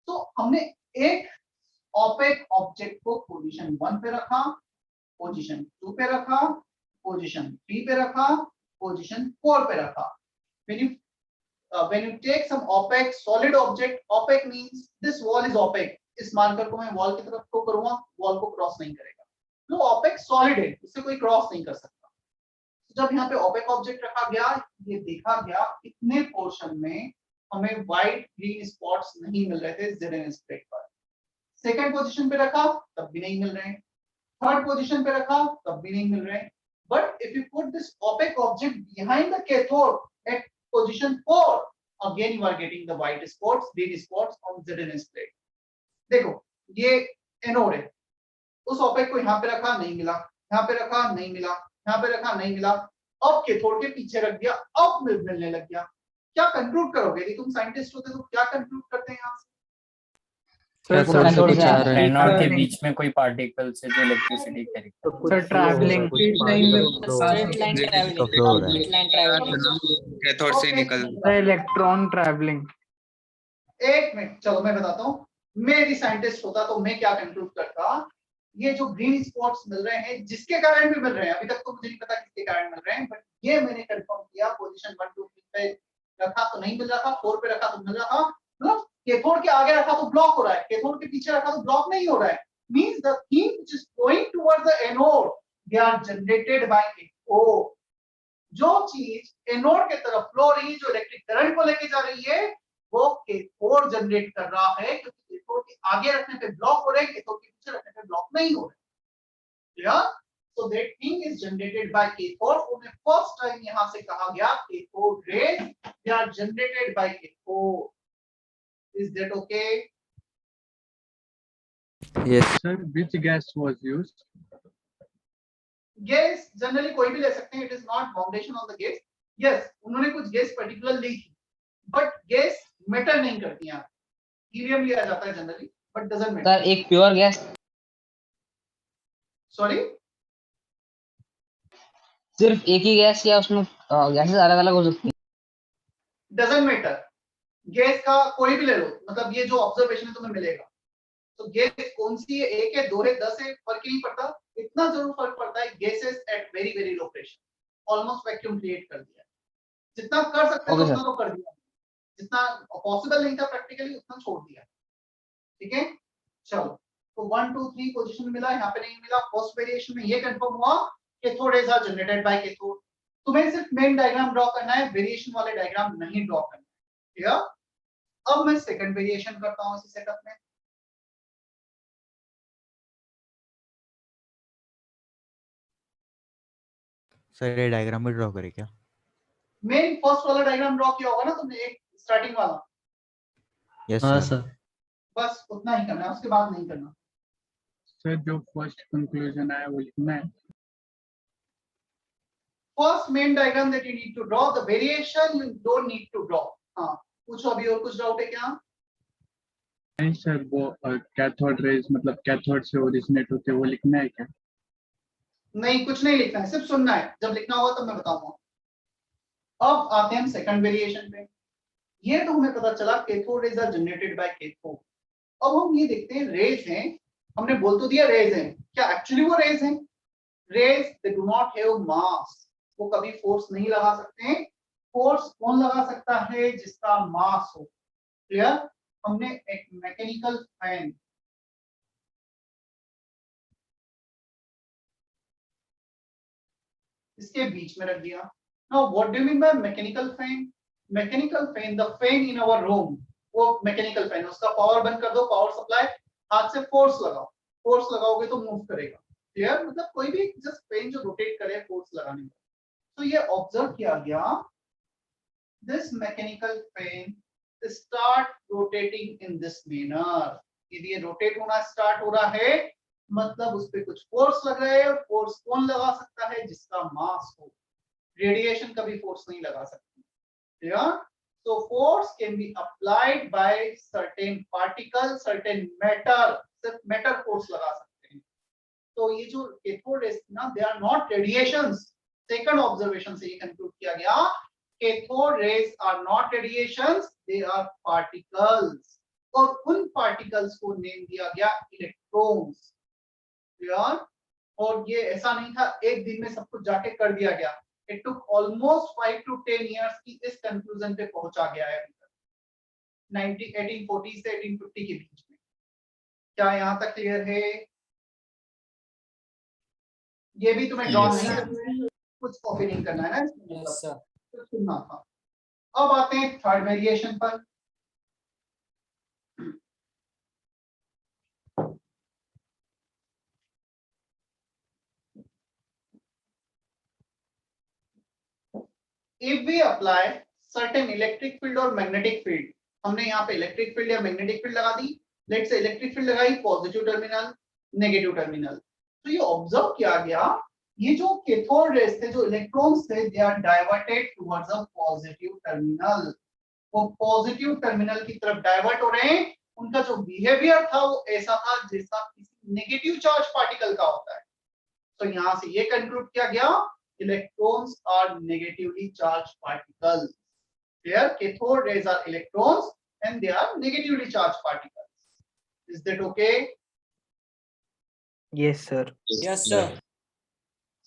तो हमने एक ओपेक ऑब्जेक्ट को पोजीशन 1 पे रखा, पोजीशन 2 पे रखा, पोजीशन 3 पे रखा, पोजीशन 4 पे रखा। when you take some opaque solid object, opaque means this wall is opaque, इस मार्कर को मैं वॉल की तरफ थ्रो करूंगा, वॉल को क्रॉस नहीं करेगा, जो ओपेक सॉलिड है उससे कोई क्रॉस नहीं कर सकता। तो जब यहाँ पे ओपेक ऑब्जेक्ट रखा गया, ये देखा गया इतने पोर्शन में हमें व्हाइट ग्रीन स्पॉट्स नहीं मिल रहे थे ZNS प्लेट पर। सेकंड पोजीशन पे रखा तब भी नहीं मिल रहे, थर्ड पोजीशन पे रखा तब भी नहीं मिल रहे। But if you put this opaque object behind the cathode at position 4, again you are getting the white spots, green spots on ZNS plate. देखो ये एनोड है, उस ओपेक को यहाँ पे रखा नहीं मिला, यहाँ पे रखा नहीं मिला, यहाँ पे रखा नहीं मिला, अब कैथोड के पीछे रख दिया, अब मिलने लग गया। क्या कंक्लूड करोगे? यदि तुम साइंटिस्ट होते तो क्या कंक्लूड करते हैं यहाँ से? एनोड के बीच में कोई पार्टिकल से जो electricity carry sir travelling straight line cathode से निकल इलेक्ट्रॉन ट्रैवलिंग। एक मिनट चलो मैं बताता हूँ, मैं यदि साइंटिस्ट होता तो मैं क्या कंक्लूड करता। ये जो ग्रीन स्पॉट्स मिल रहे हैं, जिसके कारण भी मिल रहे हैं, अभी तक तो मुझे नहीं पता किसके कारण मिल रहे हैं, बट ये मैंने कंफर्म किया पोजीशन 1 2 3 पे रखा तो नहीं मिल रहा था, 4 पे रखा तो मिल रहा था, मतलब कैथोड के आगे रखा तो ब्लॉक हो रहा है, कैथोड के पीछे रखा तो ब्लॉक नहीं हो रहा है। Means the thing which is flowing towards the anode they are generated by cathode. जो चीज एनोड के तरफ फ्लो हो रही है, जो इलेक्ट्रिक करंट को लेके जा रही है, वो कैथोड जनरेट कर रहा है, क्योंकि कैथोड के आगे रखने पे ब्लॉक हो रहे हैं, कैथोड के पीछे रखने पे ब्लॉक नहीं हो रहे। Clear? So that thing is generated by cathode. उन्हें first time यहाँ से कहा गया cathode rays they are generated by cathode. Is that okay? Yes. Sir, which gas was used? Gas generally कोई भी ले सकते हैं. It is not foundation on the gas. Yes, उन्होंने कुछ gas particular ली थी. बट गैस मैटर नहीं करती हैं। हीलियम लिया जाता है generally but doesn't matter. Sir एक प्योर गैस, सॉरी, सिर्फ एक ही गैस या उसमें गैसेस अलग अलग हो सकती हैं? डजंट मैटर, गैस का कोई भी ले लो, मतलब ये जो ऑब्जर्वेशन तुम्हें मिलेगा, तो गैस कौन सी है, 1 है 2 है 10 है, फर्क ही नहीं पड़ता। इतना जरूर फर्क पड़ता है, gases at very very low pressure almost vacuum create कर दिया। जितना कर सकते थे Okay, उतना तो कर दिया, जितना पॉसिबल नहीं था प्रैक्टिकली उतना छोड़ दिया। ठीक है, चलो तो 1 2 3 पोजीशन मिला, यहाँ पे नहीं मिला। फर्स्ट वेरिएशन में ये कंफर्म हुआ cathode rays are generated by cathode. तुम्हें सिर्फ मेन डायग्राम ड्रॉ करना है, वेरिएशन वाले डायग्राम नहीं ड्रॉ करना है। ठीक है, अब मैं सेकंड वेरिएशन करता हूँ इसी सेटअप में। सर ये डायग्राम भी ड्रॉ करे क्या? मेन फर्स्ट वाला डायग्राम ड्रॉ किया होगा ना तुमने, एक स्टार्टिंग वाला, यस हाँ सर। सर। बस उतना ही करना है, उसके बाद नहीं करना। सर जो फर्स्ट कंक्लूजन आया वो लिखना है। First main diagram that you need to draw, the variation you don't need to draw. हाँ पूछो, अभी और कुछ डाउट है क्या? नहीं सर, वो कैथोड रेज मतलब कैथोड से ओरिजिनेट होते वो लिखना है क्या? नहीं, कुछ नहीं लिखना है, सिर्फ सुनना है। जब लिखना होगा तब मैं बताऊंगा। अब आते हैं हम सेकंड वेरिएशन पे। ये तो हमें पता चला cathode rays are generated by cathode. अब हम ये देखते हैं, रेज हैं, हमने बोल तो दिया रेज हैं, क्या एक्चुअली वो रेज हैं? Rays they do not have mass, वो कभी फोर्स नहीं लगा सकते हैं। फोर्स कौन लगा सकता है? जिसका मास हो। क्लियर? हमने एक मैकेनिकल फैन, इसके बीच में रख दिया। Now what do you mean by mechanical fan? Mechanical fan, the fan in our room, वो मैकेनिकल फैन, उसका पावर बंद कर दो, पावर सप्लाई, हाथ से फोर्स लगाओ, फोर्स लगाओगे तो मूव करेगा। क्लियर? मतलब कोई भी जस्ट फैन जो रोटेट करे फोर्स लगाने में। तो ये ऑब्जर्व किया गया, this mechanical fan start rotating in this manner. यदि ये रोटेट होना स्टार्ट हो रहा है मतलब उस पर कुछ फोर्स लग रहा है, और फोर्स कौन लगा सकता है? जिसका मास हो। रेडिएशन कभी फोर्स नहीं लगा सकती। yeah? So force can be applied by certain particles, certain matter, सिर्फ matter force लगा सकते हैं। तो ये जो कैथोड रेज ना, they are not radiations। Second observation से ये कंक्लूड किया गया, cathode rays are not radiations, they are particles। और उन पार्टिकल्स को नेम दिया गया इलेक्ट्रॉन्स। क्लियर? और ये ऐसा नहीं था एक दिन में सब कुछ जाके कर दिया गया, it took almost 5 to 10 years की इस कंक्लूजन पे पहुंचा गया है अभी तक, 1840 से 1850 के बीच में। क्या यहाँ तक क्लियर है? ये भी तुम्हें ड्रॉ नहीं करना है, कुछ कॉपी नहीं करना है ना इसमें, यस सर। तो सुनना था। अब आते हैं थर्ड वेरिएशन पर। If we apply certain electric field और magnetic field, हमने यहाँ पे इलेक्ट्रिक फील्ड या मैग्नेटिक फील्ड लगा दी। लेट्स से इलेक्ट्रिक फील्ड लगाई, पॉजिटिव टर्मिनल, नेगेटिव टर्मिनल। तो ये ऑब्जर्व किया गया, ये जो कैथोड रेज थे, जो इलेक्ट्रॉन्स थे, they are diverted towards a positive terminal. वो पॉजिटिव टर्मिनल की तरफ डाइवर्ट हो रहे हैं। उनका जो बिहेवियर था वो ऐसा था जैसा किसी नेगेटिव चार्ज पार्टिकल का होता है। तो यहाँ से ये कंक्लूड किया गया, electrons are negatively charged particles. Their cathode rays are electrons and they are negatively charged particles. Is that okay? Yes sir. Yes sir.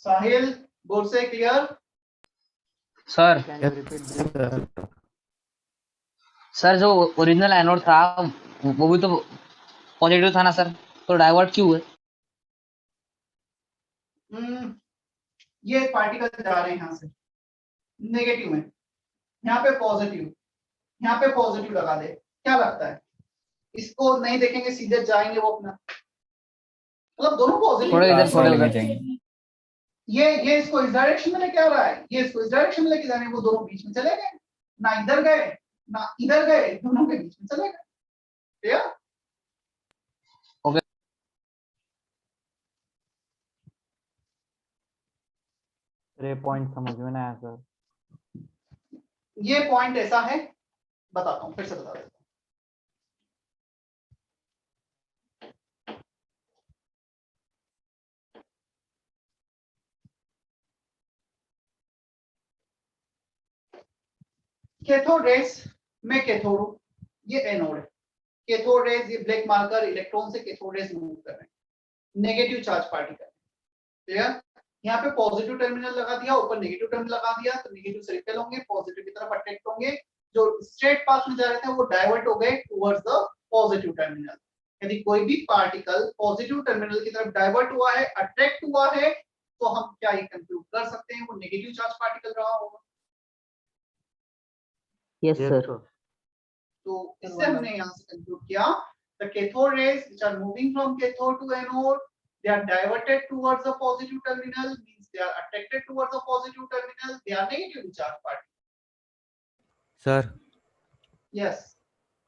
Sahil, बोल से clear? Sir Can you repeat this? Sir जो original anode था वो भी तो positive था ना sir, तो डाइवर्ट क्यों हुए? ये पार्टिकल जा रहे हैं यहाँ से नेगेटिव में, यहाँ पे पॉजिटिव, यहाँ पे पॉजिटिव लगा दे, क्या लगता है? इसको नहीं देखेंगे, सीधे जाएंगे वो अपना, मतलब दोनों पॉजिटिव। थोड़े इधर थोड़े में उधर। जाएंगे। ये इसको इस डायरेक्शन में लेके आ रहा है, ये इसको इस डायरेक्शन में लेके जाने, वो दोनों बीच में चले गए, ना इधर गए ना इधर गए, दोनों के बीच में चले गए। क्लियर? ये पॉइंट समझ में नहीं आया सर। ये पॉइंट ऐसा है, बताता हूँ, फिर से बता देता हूँ। कैथोड रेस में कैथोड, ये एनोड है। कैथोड रेस, ये ब्लैक मार्कर इलेक्ट्रॉन से कैथोड रेस मूव कर रहे हैं, नेगेटिव चार्ज पार्टिकल। क्लियर? यहाँ पे पॉजिटिव टर्मिनल लगा दिया, ऊपर नेगेटिव टर्मिनल लगा दिया, तो नेगेटिव से रिपेल होंगे, पॉजिटिव की तरफ अट्रैक्ट होंगे। जो स्ट्रेट पाथ में जा रहे थे वो डाइवर्ट हो गए टुवर्ड्स द पॉजिटिव टर्मिनल। यदि कोई भी पार्टिकल पॉजिटिव टर्मिनल की तरफ डाइवर्ट हुआ है, अट्रैक्ट हुआ है, तो हम क्या ये कंक्लूड कर सकते हैं वो नेगेटिव चार्ज पार्टिकल रहा होगा। Yes sir. तो इससे हमने यहाँ से कंक्लूड किया the cathode rays which are moving from cathode to anode, they are diverted towards the positive terminal, means they are attracted towards the positive terminal, they are negatively charged particles. Sir Yes,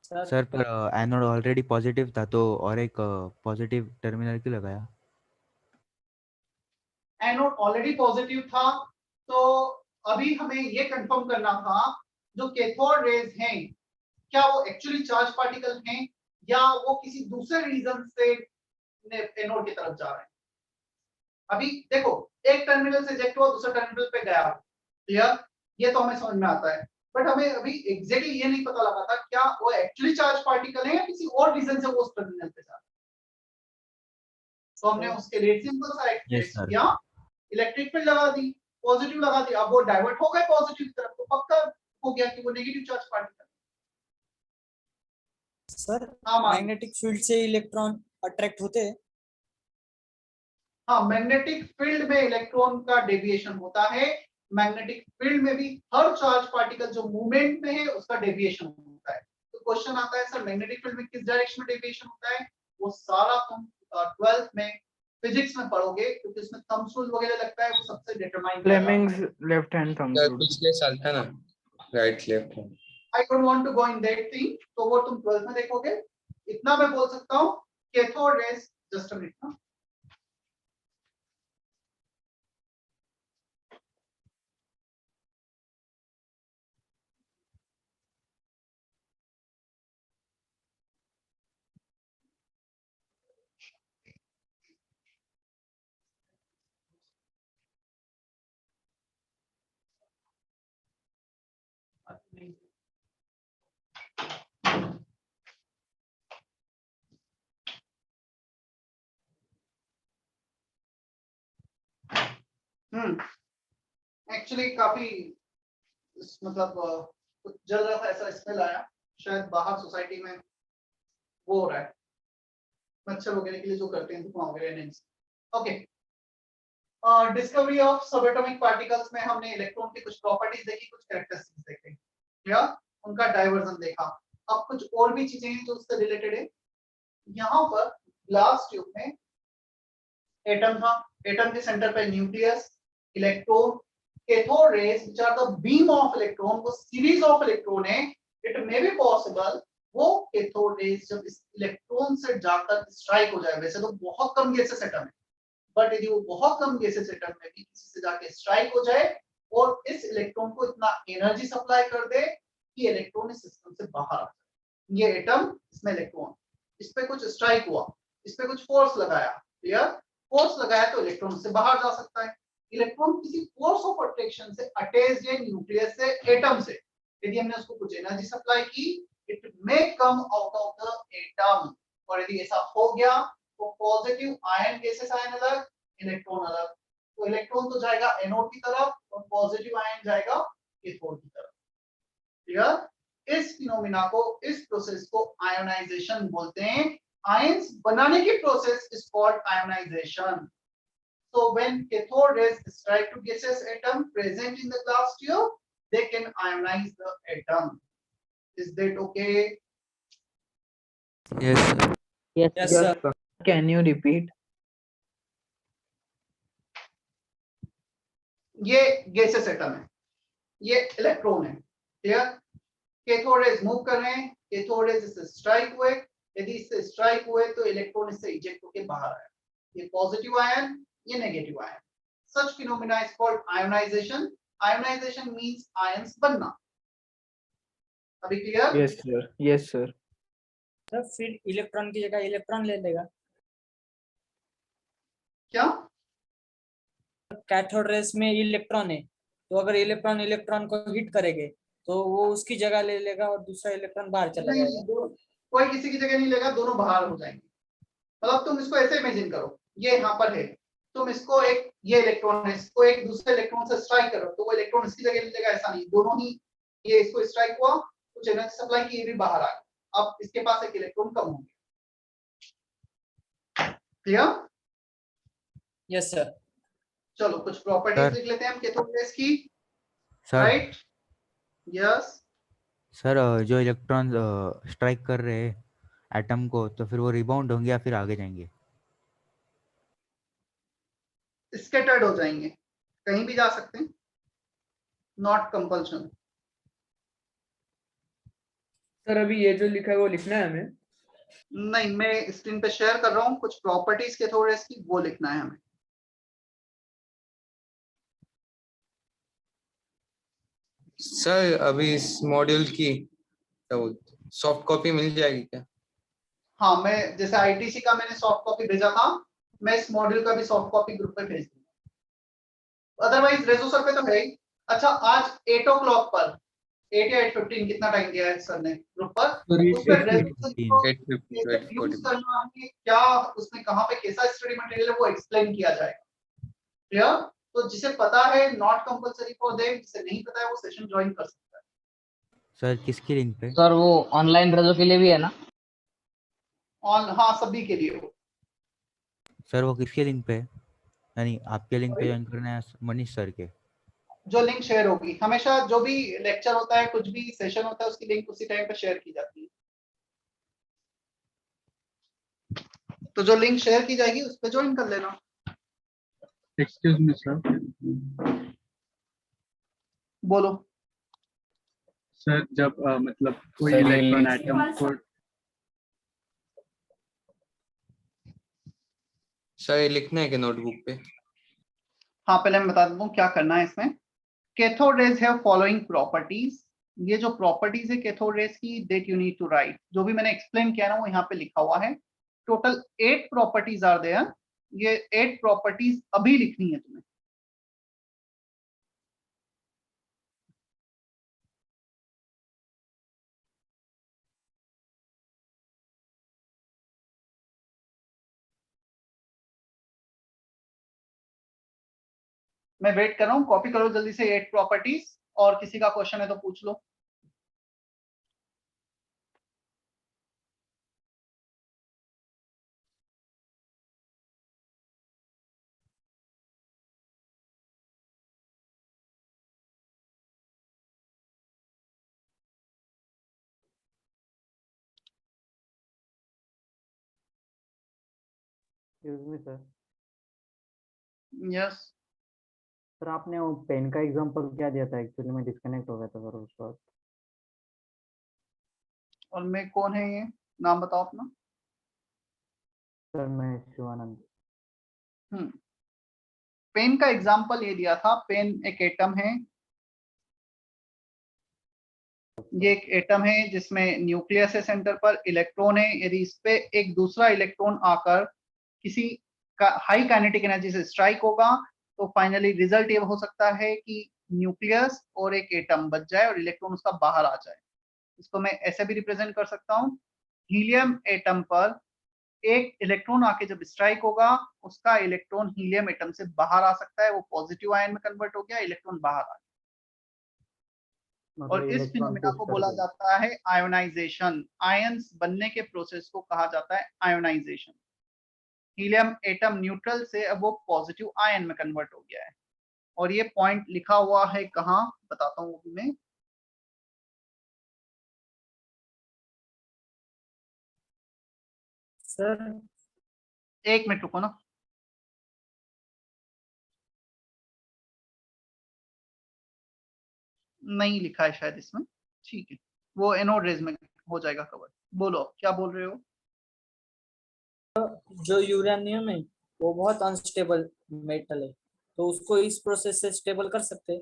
sir पर anode already positive था तो और एक positive terminal क्यों लगाया? Anode already positive था, तो अभी हमें ये कंफर्म करना था जो कैथोड रेज हैं क्या वो एक्चुअली चार्ज पार्टिकल हैं या वो किसी दूसरे रीजन से एनोड की तरफ जा रहे हैं। अभी देखो, एक टर्मिनल से इजेक्ट हुआ, दूसरे टर्मिनल पे गया, क्लियर? ये तो हमें समझ में आता है, बट हमें अभी एग्जैक्टली ये नहीं पता लगा था क्या वो एक्चुअली चार्ज पार्टिकल है या किसी और रीजन से वो उस टर्मिनल पे जा रहे हैं। तो हमने उसके लिए सिंपल सा एक्सप्रेस sir. किया, इलेक्ट्रिक फील्ड लगा दी, पॉजिटिव लगा दी, अब वो डाइवर्ट हो गए पॉजिटिव की तरफ, तो पक्का हो गया कि वो नेगेटिव चार्ज पार्टिकल। सर हाँ मान, मैग्नेटिक फील्ड से इलेक्ट्रॉन अट्रैक्ट होते हैं। हाँ मैग्नेटिक फील्ड में इलेक्ट्रॉन का डेविएशन होता है, मैग्नेटिक फील्ड में भी हर चार्ज पार्टिकल जो मूवमेंट में है उसका डेविएशन होता है। तो क्वेश्चन आता है सर मैग्नेटिक फील्ड में किस डायरेक्शन में डेविएशन होता है, वो सारा तुम 12th में फिजिक्स में पढ़ोगे, क्योंकि उसमें थंब रूल वगैरह लगता है, वो सबसे determine Fleming's left hand thumb rule. पिछले साल था ना, right left. I don't want to go in that thing, तो वो तुम 12th में देखोगे। इतना मैं बोल सकता हूँ, cathode raise, just a minute ना, एक्चुअली काफी मतलब कुछ जल रहा था, ऐसा स्मेल आया, शायद बाहर सोसाइटी में वो हो रहा है, मच्छर वगैरह के लिए जो करते हैं धुआं वगैरह नहीं। Okay, discovery of subatomic particles में हमने इलेक्ट्रॉन की कुछ प्रॉपर्टीज देखी, कुछ कैरेक्टरिस्टिक्स देखे, या उनका डाइवर्जन देखा। अब कुछ और भी चीजें हैं जो उससे रिलेटेड है। यहाँ पर ग्लास ट्यूब में एटम था, एटम के सेंटर पे nucleus, electron, cathode rays which are the beam of electron, वो सीरीज ऑफ इलेक्ट्रॉन है। इट मे बी पॉसिबल वो कैथोड रेज जब इस इलेक्ट्रॉन से जाकर स्ट्राइक हो जाए, वैसे तो बहुत कम गैसेस एटम है, बट यदि वो बहुत कम गैसेस एटम में भी किसी से जाके स्ट्राइक हो जाए और इस इलेक्ट्रॉन को इतना एनर्जी सप्लाई कर दे कि इलेक्ट्रॉन इस सिस्टम से बाहर आ जाए। ये एटम, इसमें इलेक्ट्रॉन, इस पे कुछ स्ट्राइक हुआ, इस पे कुछ फोर्स लगाया, क्लियर? फोर्स लगाया तो इलेक्ट्रॉन से बाहर जा सकता है। इलेक्ट्रॉन किसी फोर्स ऑफ अट्रैक्शन से अटैच्ड है न्यूक्लियस से, एटम से, यदि हमने उसको कुछ एनर्जी सप्लाई की, it may come out of the atom. और यदि ऐसा हो गया तो पॉजिटिव आयन गैसेस आयन अलग, इलेक्ट्रॉन अलग, तो इलेक्ट्रॉन तो जाएगा एनोड की तरफ और पॉजिटिव आयन जाएगा कैथोड की तरफ। क्लियर? इस फिनोमिना को, इस प्रोसेस को आयोनाइजेशन बोलते हैं। आयंस बनाने की process is called ionisation. So when cathode rays strike to gaseous atom present in the glass tube, they can ionize the atom. Is that okay? Yes, sir. Yes sir. Can you repeat? ये gases atom है, ये electron है, clear? Cathode raise move कर रहे हैं, cathode rays इससे strike हुए, यदि इससे स्ट्राइक हुए तो इलेक्ट्रॉन इससे इजेक्ट होकर बाहर आया, ये पॉजिटिव आयन, ये negative ion. Such phenomena is called ionization. Ionization means ions बनना। अभी clear? Yes sir, yes sir. Sir फिर इलेक्ट्रॉन की जगह इलेक्ट्रॉन ले लेगा। क्या? कैथोड रेस में इलेक्ट्रॉन है, तो अगर इलेक्ट्रॉन इलेक्ट्रॉन को हिट करेंगे तो वो उसकी जगह ले लेगा और दूसरा इलेक्ट्रॉन बाहर चला नहीं, जाएगा। कोई किसी की जगह नहीं लेगा, दोनों बाहर हो जाएंगे। मतलब तुम इसको ऐसे इमेजिन करो, ये यहाँ पर है, तुम इसको एक, ये इलेक्ट्रॉन है, इसको एक दूसरे इलेक्ट्रॉन से स्ट्राइक करो तो वो इलेक्ट्रॉन इसकी जगह ले लेगा, ऐसा नहीं, दोनों ही, ये इसको स्ट्राइक हुआ, कुछ एनर्जी सप्लाई की, ये भी बाहर आ गया, अब इसके पास एक इलेक्ट्रॉन कम हो गया। क्लियर? Yes sir. चलो कुछ प्रॉपर्टीज सर। लिख लेते हैं हम कैथोड रेस की। सर। राइट? यस। सर जो इलेक्ट्रॉन स्ट्राइक कर रहे हैं एटम को, तो फिर वो रिबाउंड होंगे या फिर आगे जाएंगे? स्कैटर्ड हो जाएंगे, कहीं भी जा सकते हैं, नॉट कंपल्शन। सर अभी ये जो लिखा है वो लिखना है हमें? नहीं, मैं स्क्रीन पे शेयर कर रहा हूँ, कुछ प्रॉपर्टीज कैथोड रेस की वो लिखना है हमें। सर अभी इस मॉड्यूल की सॉफ्ट कॉपी मिल जाएगी क्या? हाँ, मैं जैसे आईटीसी का मैंने सॉफ्ट कॉपी भेजा था, मैं इस मॉड्यूल का भी सॉफ्ट कॉपी ग्रुप पे भेज दूंगा। अदरवाइज रेजो सर पे तो है ही। अच्छा, आज 8 o'clock पर, 8 या 8:15, कितना टाइम दिया है सर ने ग्रुप पर, उस पर रेजो सर को 8:50 to कैसे यूज 8:40। करना है, क्या उसमें कहाँ पे कैसा स्टडी मटेरियल है, वो एक्सप्लेन किया जाएगा। क्लियर? तो जिसे पता है, नॉट कंपलसरी फॉर देम, जिसे नहीं पता है वो सेशन ज्वाइन कर सकता है। सर किसकी लिंक पे? सर वो ऑनलाइन रेजो के लिए भी है ना? हाँ, सभी के लिए हो। सर वो किसके लिंक पे है? यानी आपके लिंक पे ज्वाइन करना है मनीष सर के? जो लिंक शेयर होगी, हमेशा जो भी लेक्चर होता है, कुछ भी सेशन होता है, उसकी लिंक उसी टाइम पे शेयर की जाती है। तो जो लिंक शेयर की जाएगी उस पर ज्वाइन कर लेना। Excuse me sir. बोलो। सर जब मतलब कोई सर, ये इलेक्ट्रॉन लिख- एटम को, सर ये लिखना है कि नोटबुक पे? हाँ, पहले मैं बता देता हूँ क्या करना है इसमें। Cathode rays have following properties. ये जो प्रॉपर्टीज है कैथोड रेज की, that you need to write. जो भी मैंने एक्सप्लेन किया ना वो यहाँ पे लिखा हुआ है। Total 8 properties are there. ये 8 प्रॉपर्टीज अभी लिखनी है तुम्हें। मैं वेट कर रहा हूँ, कॉपी करो जल्दी से 8 प्रॉपर्टीज, और किसी का क्वेश्चन है तो पूछ लो। Excuse me sir. Yes. Sir आपने वो पेन का एग्जांपल क्या दिया था? एक्चुअली मैं डिस्कनेक्ट हो गया था सर उस वक्त। और मैं कौन है, ये नाम बताओ अपना। सर मैं शिवानंद। पेन का एग्जांपल ये दिया था। पेन एक एटम है, ये एक एटम है जिसमें न्यूक्लियस है, सेंटर पर इलेक्ट्रॉन है। यदि इस पे एक दूसरा इलेक्ट्रॉन आकर किसी का हाई काइनेटिक एनर्जी से स्ट्राइक होगा तो फाइनली रिजल्ट ये हो सकता है कि न्यूक्लियस और एक एटम बच जाए और इलेक्ट्रॉन उसका बाहर आ जाए। इसको मैं ऐसे भी रिप्रेजेंट कर सकता हूँ। हीलियम एटम पर एक इलेक्ट्रॉन आके जब स्ट्राइक होगा, उसका इलेक्ट्रॉन हीलियम एटम से बाहर आ सकता है, वो पॉजिटिव आयन में कन्वर्ट हो गया, इलेक्ट्रॉन बाहर आ गया। और मतलब इस इलेक्ट्रॉन फिनोमेना पुश को कर बोला दे। जाता है आयोनाइजेशन। आयंस बनने के प्रोसेस को कहा जाता है आयोनाइजेशन। हीलियम एटम न्यूट्रल से अब वो पॉजिटिव आयन में कन्वर्ट हो गया है। और ये पॉइंट लिखा हुआ है कहाँ, बताता हूँ मैं। सर 1 मिनट रुको ना। नहीं लिखा है शायद इसमें, ठीक है, वो एनोड रेज में हो जाएगा कवर। बोलो क्या बोल रहे हो। जो यूरेनियम है वो बहुत अनस्टेबल मेटल है, तो उसको इस प्रोसेस से स्टेबल कर सकते हैं।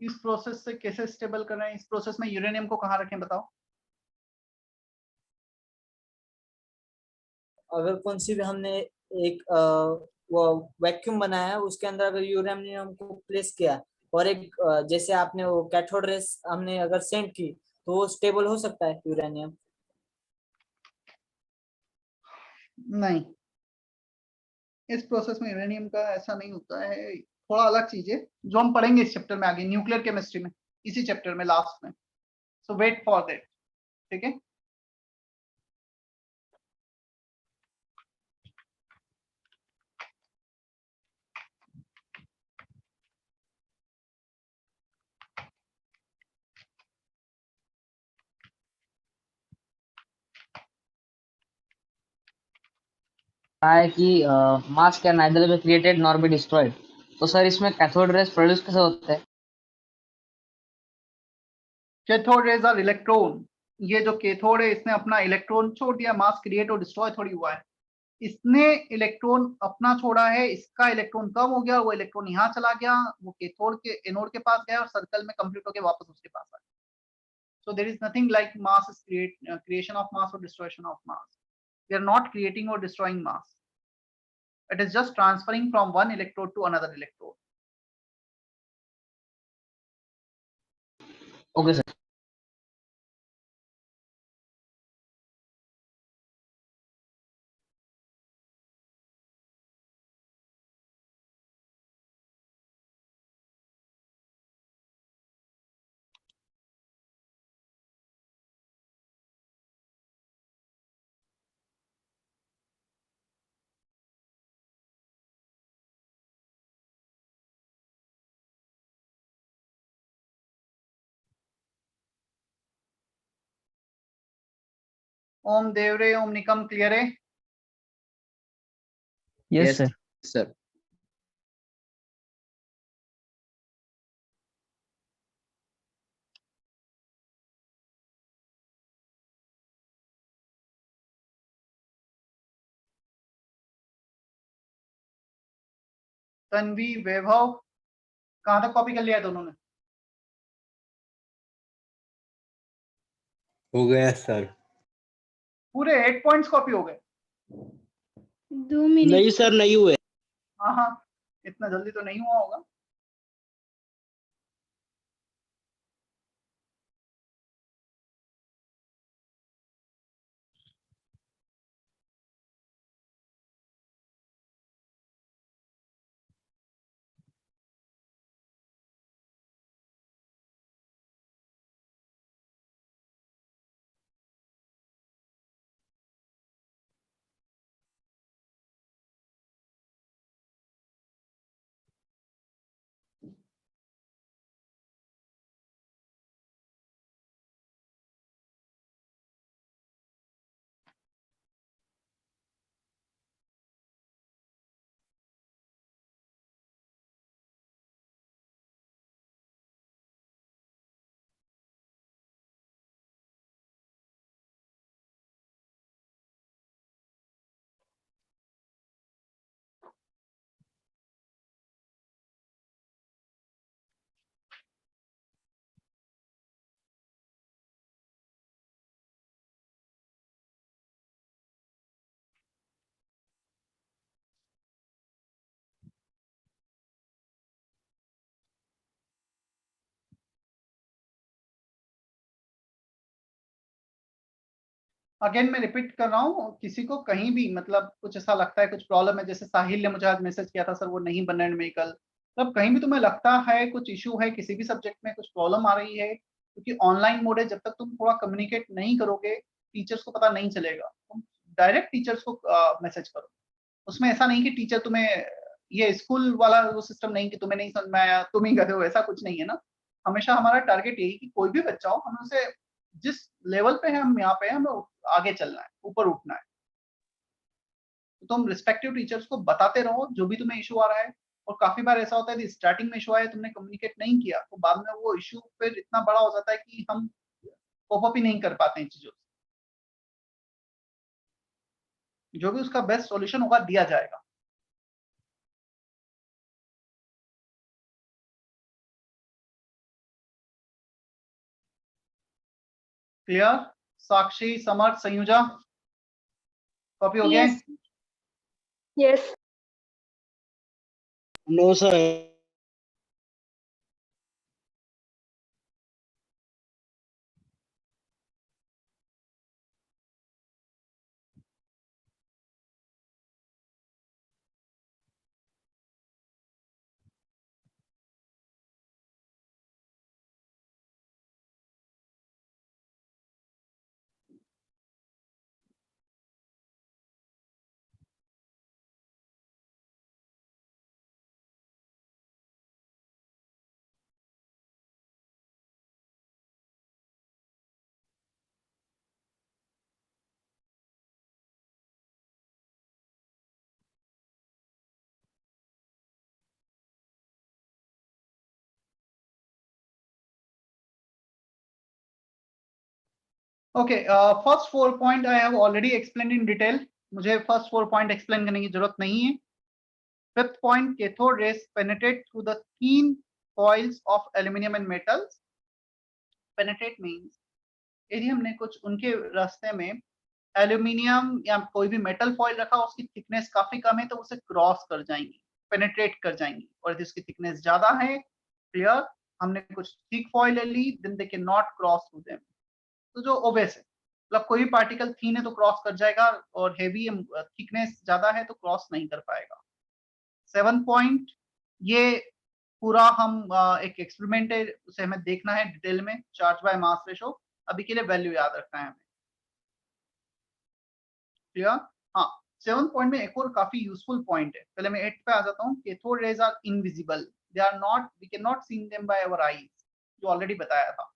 इस प्रोसेस से कैसे स्टेबल करना है? इस प्रोसेस में यूरेनियम को कहाँ रखें बताओ? अगर कौन सी भी हमने एक वो वैक्यूम बनाया है, उसके अंदर अगर यूरेनियम को प्लेस किया और एक जैसे आपने वो कैथोड रेस हमने अगर सेंड की, तो वो स्टेबल हो सकता है यूरेनियम? नहीं, इस प्रोसेस में यूरेनियम का ऐसा नहीं होता है, थोड़ा अलग चीज है जो हम पढ़ेंगे इस चैप्टर में आगे, न्यूक्लियर केमिस्ट्री में, इसी चैप्टर में लास्ट में। सो वेट फॉर दैट, ठीक है। है कि मास can neither be created nor be destroyed. तो सर इसमें कैथोड रेस प्रोड्यूस कैसे होते हैं? कैथोड रेज आर इलेक्ट्रॉन, ये जो कैथोड है इसने अपना इलेक्ट्रॉन छोड़ दिया, मास क्रिएट और डिस्ट्रॉय थोड़ी हुआ है, इसने इलेक्ट्रॉन अपना छोड़ा है, इसका इलेक्ट्रॉन कम हो गया, वो इलेक्ट्रॉन यहाँ चला गया, वो कैथोड के एनोड के पास गया और सर्कल में कंप्लीट होकर वापस उसके पास आया। So there is nothing like mass is creation of mass or destruction of mass. We are not creating or destroying mass. It is just transferring from one electrode to another electrode. Okay sir. Om Devre, Om Nikam, clear है? Yes sir. Sir Tanvi, वैभव, कहाँ तक copy कर लिया है दोनों ने? हो गया सर। पूरे 8 पॉइंट्स कॉपी हो गए? 2 मिनट। नहीं सर, नहीं हुए। हाँ हाँ, इतना जल्दी तो नहीं हुआ होगा। अगेन मैं रिपीट कर रहा हूँ, किसी को कहीं भी मतलब कुछ ऐसा लगता है, कुछ प्रॉब्लम है, जैसे साहिल ने मुझे आज मैसेज किया था सर वो नहीं बन रहे न्यूमेरिकल, मतलब कहीं भी तुम्हें लगता है कुछ इशू है, किसी भी सब्जेक्ट में कुछ प्रॉब्लम आ रही है, क्योंकि ऑनलाइन मोड है, जब तक तुम थोड़ा कम्युनिकेट नहीं करोगे टीचर्स को पता नहीं चलेगा, तुम डायरेक्ट टीचर्स को मैसेज करो। उसमें ऐसा नहीं कि टीचर तुम्हें, ये स्कूल वाला वो सिस्टम नहीं कि तुम्हें नहीं समझ में आया तुम ही गधे हो, ऐसा कुछ नहीं है ना। हमेशा हमारा टारगेट यही कि कोई भी बच्चा हो, हमें उसे जिस लेवल पे है हम यहाँ पे हमें आगे चलना है, ऊपर उठना है, तो तुम रिस्पेक्टिव टीचर्स को बताते रहो जो भी तुम्हें इशू आ रहा है। और काफी बार ऐसा होता है स्टार्टिंग में इशू आया, तुमने कम्युनिकेट नहीं किया, तो बाद में वो इशू फिर इतना बड़ा हो जाता है कि हम कोप अप ही नहीं कर पाते हैं चीजों से। जो भी उसका बेस्ट सॉल्यूशन होगा दिया जाएगा। क्लियर? साक्षी, समर्थ, संयुजा, कॉपी हो गया? Yes. No sir. Okay, first 4 point I have already explain in detail, मुझे फर्स्ट 4 पॉइंट एक्सप्लेन करने की जरूरत नहीं है। Fifth point, cathode rays penetrate through the thin coils of aluminium and metals. Penetrate means यदि हमने कुछ उनके रास्ते में एल्यूमिनियम या कोई भी मेटल फॉइल रखा, उसकी थिकनेस काफी कम है तो उसे क्रॉस कर जाएंगी, पेनिट्रेट कर जाएंगी। और यदि उसकी थिकनेस ज्यादा है, क्लियर, हमने कुछ थिक फॉइल ले ली, then they can not cross through them. तो जो ओबेस है, मतलब कोई भी पार्टिकल थीन है तो क्रॉस कर जाएगा, और हेवी थिकनेस ज्यादा है तो क्रॉस नहीं कर पाएगा। 7 पॉइंट, ये पूरा हम एक एक्सपेरिमेंट है, उसे हमें देखना है डिटेल में, चार्ज बाय मास रेशो। अभी के लिए वैल्यू याद रखना है हमें, क्लियर? हाँ, 7 पॉइंट में एक और काफी यूजफुल पॉइंट है। पहले मैं 8 पे आ जाता हूँ। Cathode rays are invisible, they are not, we can not see them by our eyes, जो ऑलरेडी बताया था।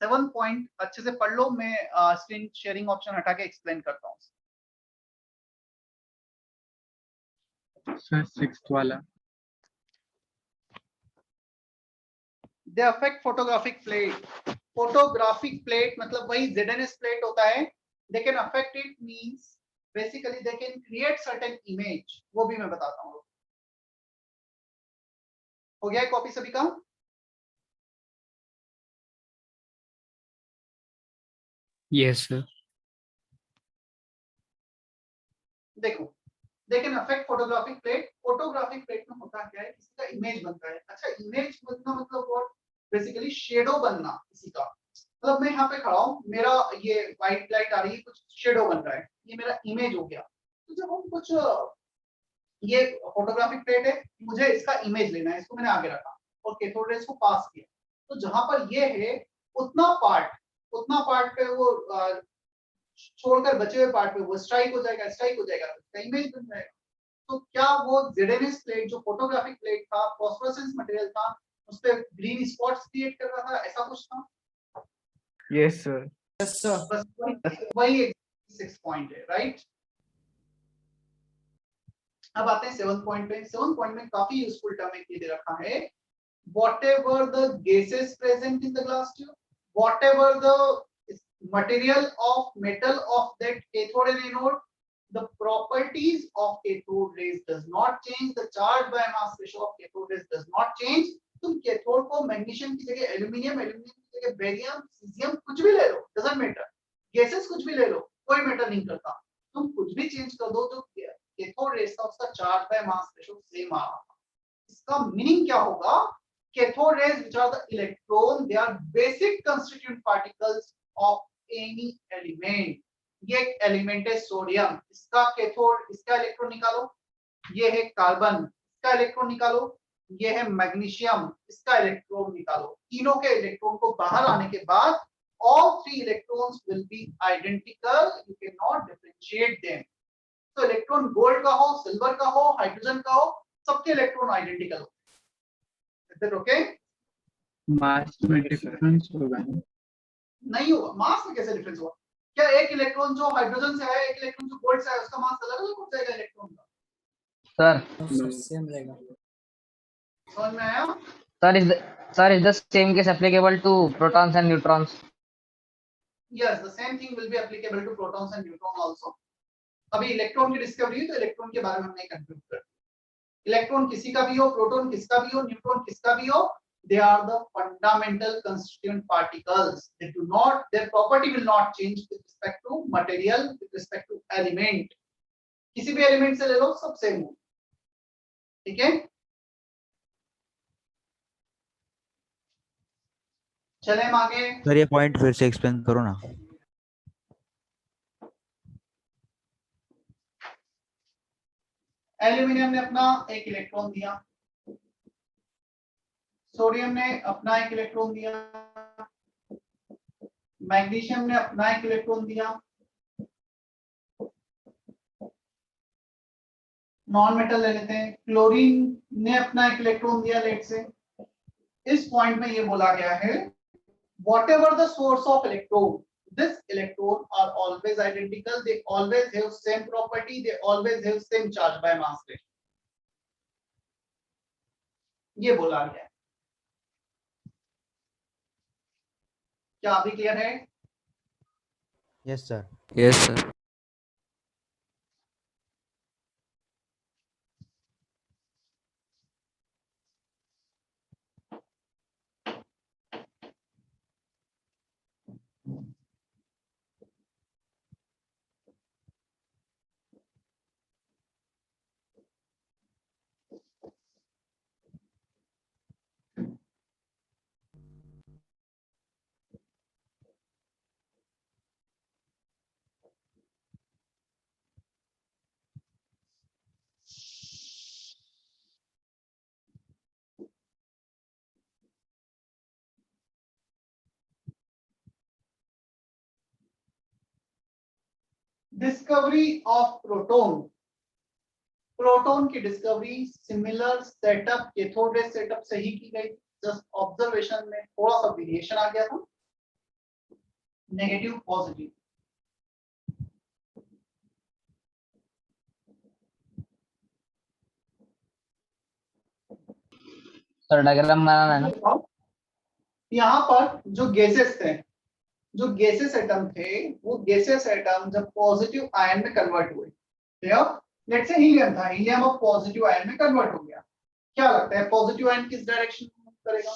7 पॉइंट अच्छे से पढ़ लो, मैं स्क्रीन शेयरिंग ऑप्शन हटा के एक्सप्लेन करता हूँ। सर 6th वाला। They affect photographic plate. Photographic plate मतलब वही ZNS प्लेट होता है। दे can affect it means basically they can create certain image, वो भी मैं बताता हूँ। हो गया है कॉपी सभी का? Yes sir. देखो, they can affect photographic plate. Photographic plate में होता क्या है, किसी का इमेज बनता है। अच्छा, इमेज बनना मतलब व्हाट? बेसिकली शेडो बनना किसी का। मतलब मैं यहाँ पे खड़ा हूँ, मेरा ये व्हाइट लाइट आ रही है, कुछ शेडो बन रहा है, ये मेरा इमेज हो गया। तो जब हम कुछ, ये फोटोग्राफिक प्लेट है, मुझे इसका इमेज लेना है, इसको मैंने आगे रखा और कैथोड रेज को पास किया, तो जहां पर ये है उतना पार्ट पे वो छोड़कर बचे हुए पार्ट पे वो स्ट्राइक हो जाएगा, तो इमेज बन जाएगा। तो क्या वो ZNS प्लेट जो फोटोग्राफिक प्लेट था, फॉस्फोरेसेंस मटेरियल था, उस पे ग्रीन स्पॉट्स क्रिएट कर रहा था, ऐसा कुछ था? Yes sir. बस वही 6 पॉइंट है, राइट? अब आते हैं 7 पॉइंट पे। 7 पॉइंट में काफी यूजफुल टर्म एक ये दे रखा है, whatever the gases present in the glass tube, whatever the material of metal of that cathode and anode, the properties of cathode rays does not change, the charge by mass ratio of cathode rays does not change। तुम cathode को magnesium की जगह aluminium, aluminium की जगह barium, caesium, कुछ भी ले लो, doesn't matter. Gases कुछ भी ले लो, कोई मैटर नहीं करता। तुम कुछ भी चेंज कर दो, जो कैथोड रेज था उसका charge by mass ratio same आ रहा था। इसका मीनिंग क्या होगा? Cathode rays, which are the electron, they are basic constituent particles of any element। ये एक एलिमेंट है सोडियम, इसका कैथोड, इसका इलेक्ट्रॉन निकालो, ये है कार्बन, इसका इलेक्ट्रॉन निकालो, ये है मैग्नीशियम, इसका इलेक्ट्रॉन निकालो। तीनों के इलेक्ट्रॉन को बाहर आने के बाद all 3 electrons will be identical, you cannot differentiate them। तो इलेक्ट्रॉन गोल्ड का हो, सिल्वर का हो, हाइड्रोजन का हो, सबके इलेक्ट्रॉन आइडेंटिकल हो। Is that okay? मास में डिफरेंस होगा ना? नहीं होगा। मास में कैसे डिफरेंस होगा? क्या एक इलेक्ट्रॉन जो हाइड्रोजन से आया, एक इलेक्ट्रॉन जो गोल्ड से आया, उसका मास अलग अलग हो जाएगा इलेक्ट्रॉन का? सर सेम रहेगा। समझ में आया? sir is the same case applicable to protons and neutrons? Yes, the same thing will be applicable to protons and neutrons also। अभी इलेक्ट्रॉन की डिस्कवरी हुई तो इलेक्ट्रॉन के बारे में हम नहीं कंफ्यूज करते। इलेक्ट्रॉन किसी का भी हो, प्रोटॉन किसका भी हो, न्यूट्रॉन किसका भी हो, they are the fundamental constituent particles. They do not, their property will not change with respect to material, with respect to element. किसी भी एलिमेंट से ले लो, सब सेम हो, ठीक है। चले हम आगे। सर ये पॉइंट फिर से एक्सप्लेन करो ना। एल्यूमिनियम ने अपना एक इलेक्ट्रॉन दिया, सोडियम ने अपना एक इलेक्ट्रॉन दिया, मैग्नीशियम ने अपना एक इलेक्ट्रॉन दिया, नॉन मेटल ले लेते हैं, क्लोरीन ने अपना एक इलेक्ट्रॉन दिया लेट से। इस पॉइंट में ये बोला गया है whatever the source of electron, this electron are always identical, they always have same property, they always have same charge by mass ratio, ये बोला गया है। क्या अभी क्लियर है? Yes sir. Yes, sir. Discovery of proton, proton की discovery similar setup cathode ray setup से ही की गई, जस्ट ऑब्जर्वेशन में थोड़ा सा वेरिएशन आ गया था, नेगेटिव पॉजिटिव। सर डायग्राम बनाना है ना। यहाँ पर जो गैसेस थे, जो गैसेस एटम थे, वो गैसेस एटम जब पॉजिटिव आयन में कन्वर्ट हुए, लेट्स से हीलियम था, हीलियम अब पॉजिटिव आयन में कन्वर्ट हो गया। क्या लगता है पॉजिटिव आयन किस डायरेक्शन में मूव करेगा?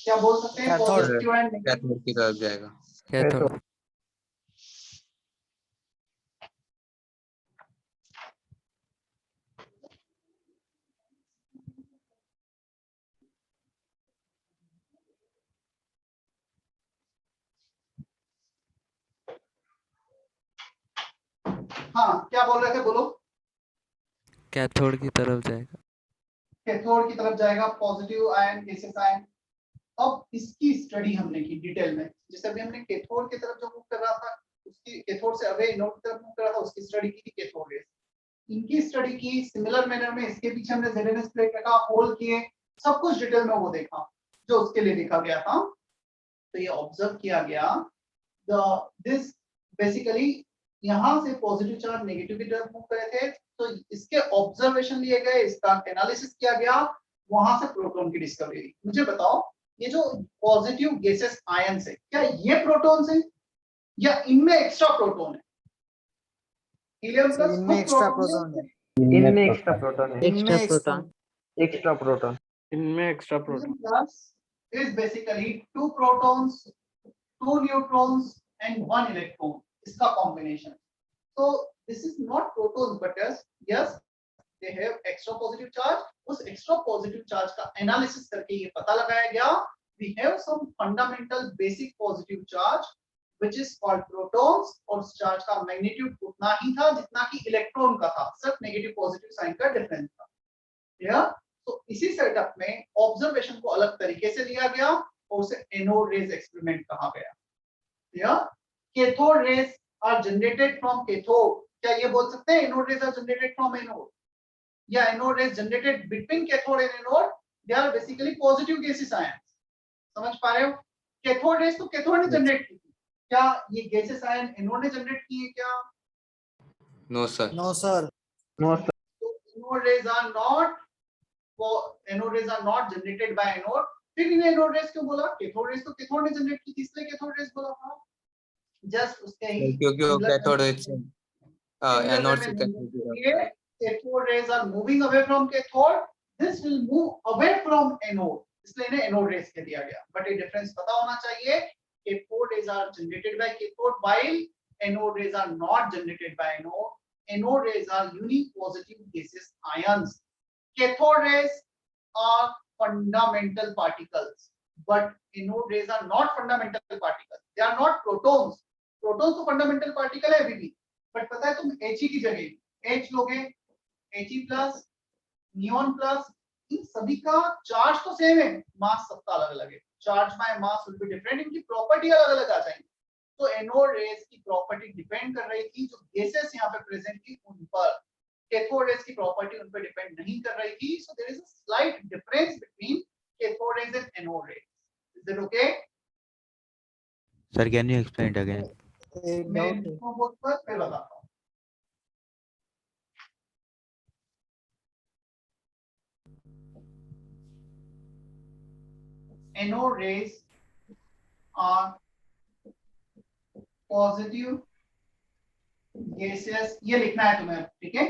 क्या बोल सकते हैं? पॉजिटिव आयन कैथोड की तरफ जाएगा। Cathode. हाँ, क्या बोल रहे थे, बोलो। Cathode की तरफ जाएगा। कैथोड की तरफ जाएगा पॉजिटिव आयन, गैसेस आयन। अब इसकी स्टडी हमने की डिटेल में, जैसे अभी हमने कैथोड की तरफ जो मूव कर रहा था, उसकी कैथोड से अवे एनोड की तरफ मूव कर रहा था, उसकी स्टडी की थी कैथोड रेस। इनकी स्टडी की सिमिलर मैनर में, इसके पीछे हमने ZNS प्लेट रखा, होल किए, सब कुछ डिटेल में वो देखा जो उसके लिए देखा गया था। तो ये ऑब्जर्व किया गया दिस बेसिकली यहाँ से पॉजिटिव चार्ज नेगेटिव की तरफ मूव करे थे, तो इसके ऑब्जर्वेशन लिए गए, इसका एनालिसिस किया गया, वहां से प्रोटॉन की डिस्कवरी हुई। मुझे बताओ, ये जो पॉजिटिव गैसेस आयन है, क्या ये प्रोटॉन है या इनमें एक्स्ट्रा प्रोटॉन है? हीलियम प्लस इनमें एक्स्ट्रा प्रोटॉन है, इनमें एक्स्ट्रा प्रोटॉन है। इनमें एक्स्ट्रा प्रोटॉन। इनमें extra proton. Plus is basically 2 protons, 2 neutrons and 1 electron, इसका combination। So this is not protons, but yes they have extra positive charge। उस extra positive charge का analysis करके ये पता लगाया गया we have some fundamental basic positive charge which is called protons, और उस चार्ज का मैग्नीट्यूड उतना ही था जितना कि इलेक्ट्रॉन का था, सिर्फ नेगेटिव पॉजिटिव साइन का डिफरेंस था। क्लियर? तो इसी सेटअप में ऑब्जर्वेशन को अलग तरीके से लिया गया और उसे एनोड रेज एक्सपेरिमेंट कहा गया। Clear? Cathode rays are generated from cathode, क्या ये बोल सकते हैं anode rays are generated from anode, या anode rays generated between cathode and anode? They are basically positive gases ion. समझ पा रहे हो? कैथोड रेज तो कैथोड ने जनरेट की, क्या ये गैसेस आयन एनोड ने जनरेट किए क्या? No sir. No sir. Anode rays are not, anode rays are not generated by anode. फिर इन्हें एनोड रेज क्यों बोला? कैथोड रेज तो कैथोड ने जनरेट की थी, इसलिए कैथोड रेज बोला था। जस्ट उसके ही क्योंकि वो कैथोड रेज से एनोड से cathode rays are moving away from cathode, this will move away from anode, इसलिए इन्हें एनोड रेस कह दिया गया। बट ये डिफरेंस पता होना चाहिए, cathode rays are generated by cathode while anode rays are not generated by anode. Anode rays are unique positive gases ions. Cathode rays are fundamental particles, but anode rays are not fundamental particles. They are not protons. Protons तो fundamental particle है अभी भी, but पता है तुम He की जगह H लोगे, He प्लस, नियॉन प्लस, इन सभी का चार्ज तो सेम है, मास सबका अलग अलग है। Charge by mass will be different, इनकी प्रॉपर्टी अलग अलग आ जाएंगी। तो एनोड रेज की प्रॉपर्टी डिपेंड कर रही थी जो गैसेस यहाँ पे प्रेजेंट थी उन पर। कैथोड रेज की प्रॉपर्टी उन पर डिपेंड नहीं कर रही थी। So there is a slight difference between cathode rays and anode rays. Is it okay? Sir can you explain it again? एक मैं डाउट है। इनको बोल कर फिर बताता हूँ। Anode rays are positive gases, ये लिखना है तुम्हें, ठीक है?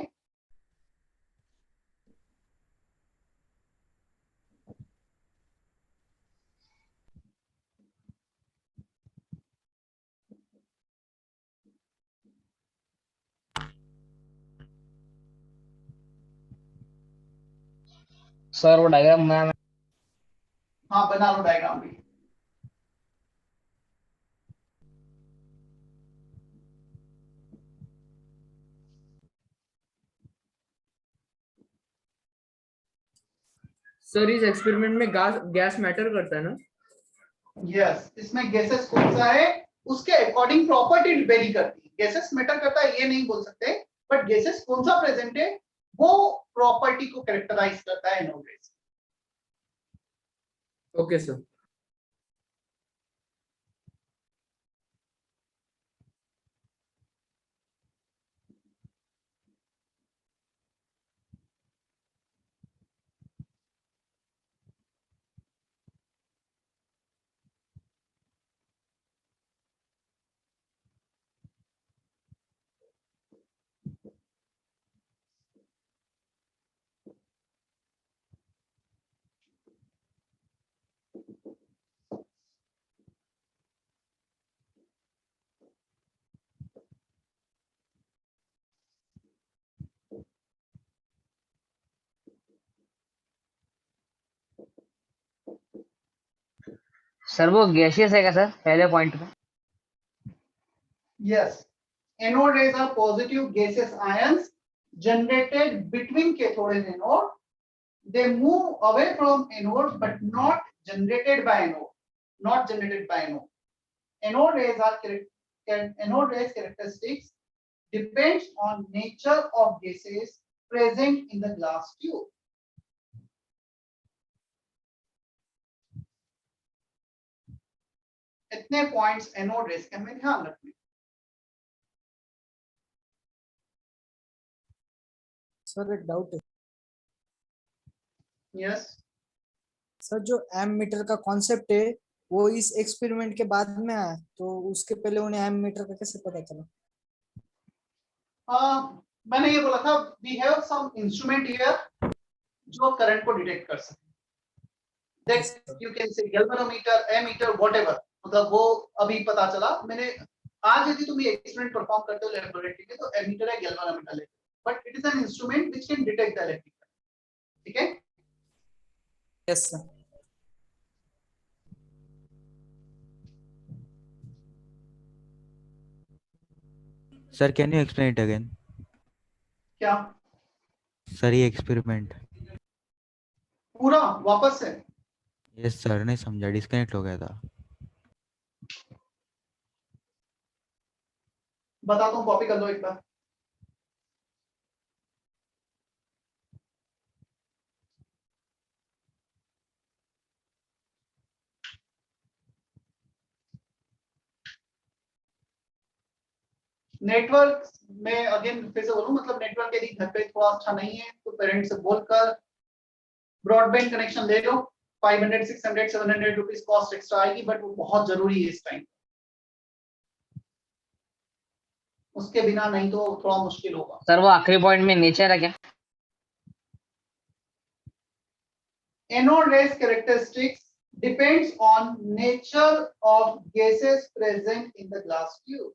सर वो डायग्राम मैं हाँ बना लो डायग्राम भी। सर इस एक्सपेरिमेंट में गैस मैटर करता है ना? यस, इसमें गैसेस कौन सा है उसके अकॉर्डिंग प्रॉपर्टी वेरी करती है। गैसेस मैटर करता है ये नहीं बोल सकते, बट गैसेस कौन सा प्रेजेंट है वो प्रॉपर्टी को कैरेक्टराइज करता है anode rays. Okay sir. Sir वो गैसियस है क्या सर पहले पॉइंट में? Yes, anode rays are positive gaseous ions generated between cathode and anode. They move away from anode but not generated by anode. Not generated by anode. Anode rays characteristics depends on nature of gases present in the glass tube. इतने points anode rays के हमें ध्यान रखने। Sir एक doubt है। Yes sir जो M metre का concept है वो इस एक्सपेरिमेंट के बाद में आया, तो उसके पहले उन्हें एम मीटर का कैसे पता चला? मैंने ये बोला था we have some instrument here जो करंट को डिटेक्ट कर सके। That you can say galvanometer, ammeter, whatever, मतलब वो अभी पता चला। मैंने आज यदि तुम ये एक्सपेरिमेंट परफॉर्म करते हो लैबोरेटरी में तो एमीटर है, गैल्वेनोमीटर है, but it is an instrument which can detect the electric current. ठीक है? Yes sir. Sir can you explain it again? क्या सर ये एक्सपेरिमेंट पूरा वापस से? यस सर, नहीं समझा, डिस्कनेक्ट हो गया था। बताता हूँ, कॉपी कर लो एक बार। नेटवर्क में अगेन फिर से बोलूं, मतलब नेटवर्क यदि घर पे थोड़ा अच्छा नहीं है तो पेरेंट्स से बोलकर ब्रॉडबैंड कनेक्शन ले लो। 500, 600, 700 रुपीज कॉस्ट एक्स्ट्रा आएगी, बट वो बहुत जरूरी है इस टाइम। उसके बिना नहीं तो थोड़ा मुश्किल होगा। सर वो आखिरी पॉइंट में नेचर है क्या? Anode rays characteristics depends on nature of gases present in the glass tube.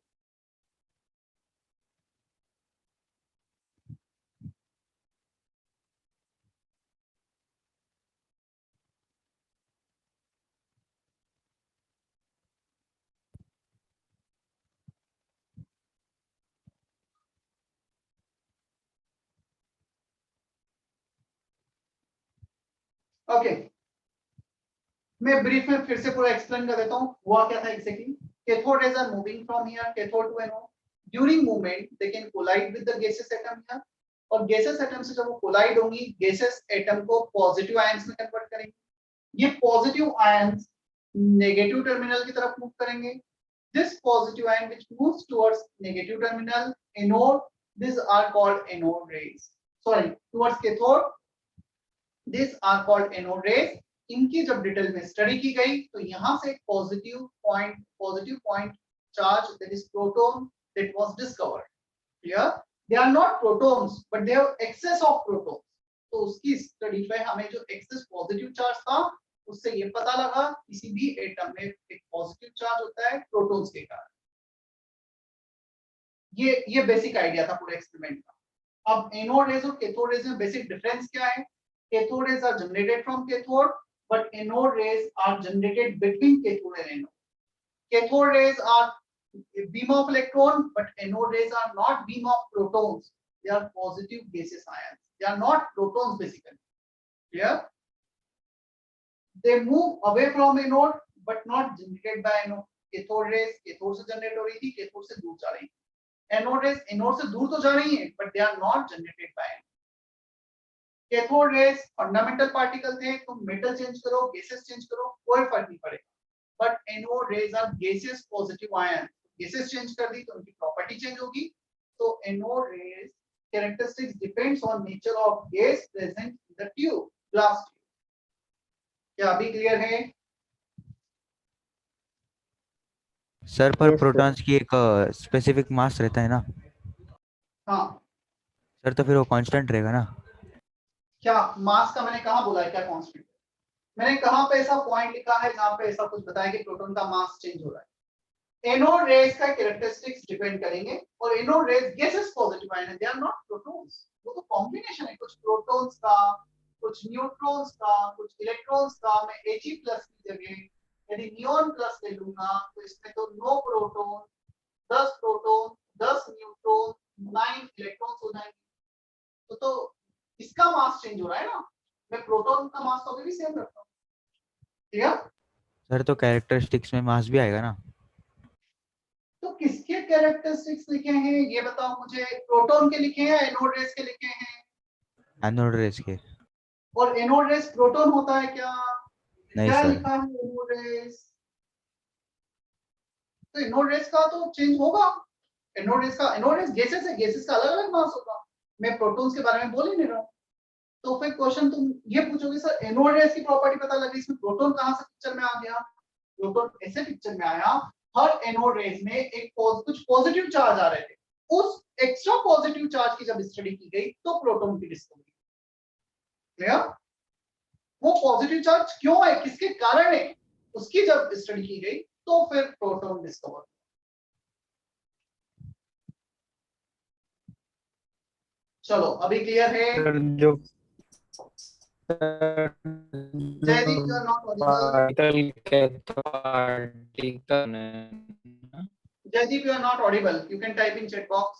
Okay मैं ब्रीफ में फिर से पूरा एक्सप्लेन कर देता हूँ हुआ क्या था exactly. Cathode rays are moving from here cathode to anode. During movement they can collide with the gases atom here, और गैसेस एटम से जब वो कोलाइड होंगी गैसेस एटम को पॉजिटिव आयंस में कन्वर्ट करेंगे. ये पॉजिटिव आयंस नेगेटिव टर्मिनल की तरफ मूव करेंगे. This positive ion which moves towards negative terminal anode, these are called anode rays. Sorry, towards cathode, these are called anode rays. इनकी जब detail में study की गई तो यहाँ से positive point charge that is proton that was discovered. Clear? They are not protons but they have excess of protons. तो उसकी स्टडी पे हमें जो एक्सेस पॉजिटिव चार्ज था उससे ये पता लगा किसी भी एटम में एक पॉजिटिव चार्ज होता है प्रोटॉन्स के कारण. ये बेसिक आइडिया था पूरे एक्सपेरिमेंट का. अब एनोड रेज और कैथोड रेज में बेसिक डिफरेंस क्या है? Cathode rays are generated from cathode but anode rays are generated between cathode and anode. Cathode rays are a beam of electron but anode rays are not beam of protons. They are positive gaseous ions. They are not protons basically. Clear? They move away from anode but not generated by anode. Cathode rays cathode से generate हो रही थी, cathode से दूर जा रही थी. Anode rays anode से दूर तो जा रही हैं but they are not generated by anode. Cathode rays fundamental particle थे, तुम मेटल चेंज करो गैसेस चेंज करो कोई फर्क नहीं पड़ेगा. But anode rays are gases positive ion. Gases change कर दी तो उनकी प्रॉपर्टी चेंज होगी. तो anode rays characteristics depends on nature of gas present in the tube, glass tube. क्या अभी क्लियर है? सर पर प्रोटॉन्स की एक स्पेसिफिक मास रहता है ना? हाँ सर तो फिर वो कांस्टेंट रहेगा ना? क्या मास का मैंने कहा बोला है क्या कांस्टेंट? मैंने कहां पे ऐसा पॉइंट लिखा है जहां पे ऐसा कुछ बताया कि प्रोटॉन का मास चेंज हो रहा है? एनोड रेज का कैरेक्टरिस्टिक्स डिपेंड करेंगे और anode rays gases positive ion है, दे आर नॉट प्रोटॉन्स. वो तो कॉम्बिनेशन है कुछ प्रोटॉन्स का कुछ न्यूट्रॉन्स का कुछ इलेक्ट्रॉन्स का. मैं He+ की जगह यदि नियॉन प्लस ले लूंगा तो इसमें तो 9 प्रोटॉन 10 प्रोटॉन 10 न्यूट्रॉन 9 इलेक्ट्रॉन्स हो जाएंगे. तो इसका मास चेंज हो रहा है ना. मैं प्रोटॉन का मास तो अभी भी सेम रखता हूं. क्लियर? सर तो कैरेक्टरिस्टिक्स में मास भी आएगा ना? तो किसके कैरेक्टरिस्टिक्स लिखे हैं ये बताओ मुझे. प्रोटॉन के लिखे हैं या एनोड रेज के लिखे हैं? एनोड रेज के. और एनोड रेज प्रोटॉन होता है क्या? नहीं क्या सर. लिखा है एनोड रेज? तो एनोड रेज का तो चेंज होगा. एनोड रेज गैसेस है, गैसेस का अलग अलग मास होगा. मैं प्रोटॉन्स के बारे में बोल ही नहीं रहा हूं. तो फिर क्वेश्चन तुम ये पूछोगे सर एनोड रेज की प्रॉपर्टी पता लगी, इसमें प्रोटॉन कहां से पिक्चर में आ गया? प्रोटॉन ऐसे पिक्चर में आया हर एनोड रेज में एक कुछ पॉजिटिव चार्ज आ रहे थे. उस एक्स्ट्रा पॉजिटिव चार्ज की जब स्टडी की गई तो प्रोटॉन की डिस्कवरी. क्लियर? वो पॉजिटिव चार्ज क्यों है, किसके कारण है, उसकी जब स्टडी की गई तो फिर प्रोटॉन डिस्कवर. चलो अभी क्लियर है? सर जो Jaideep you are not audible. Particle Jaideep, you are not audible. You can type in chat box.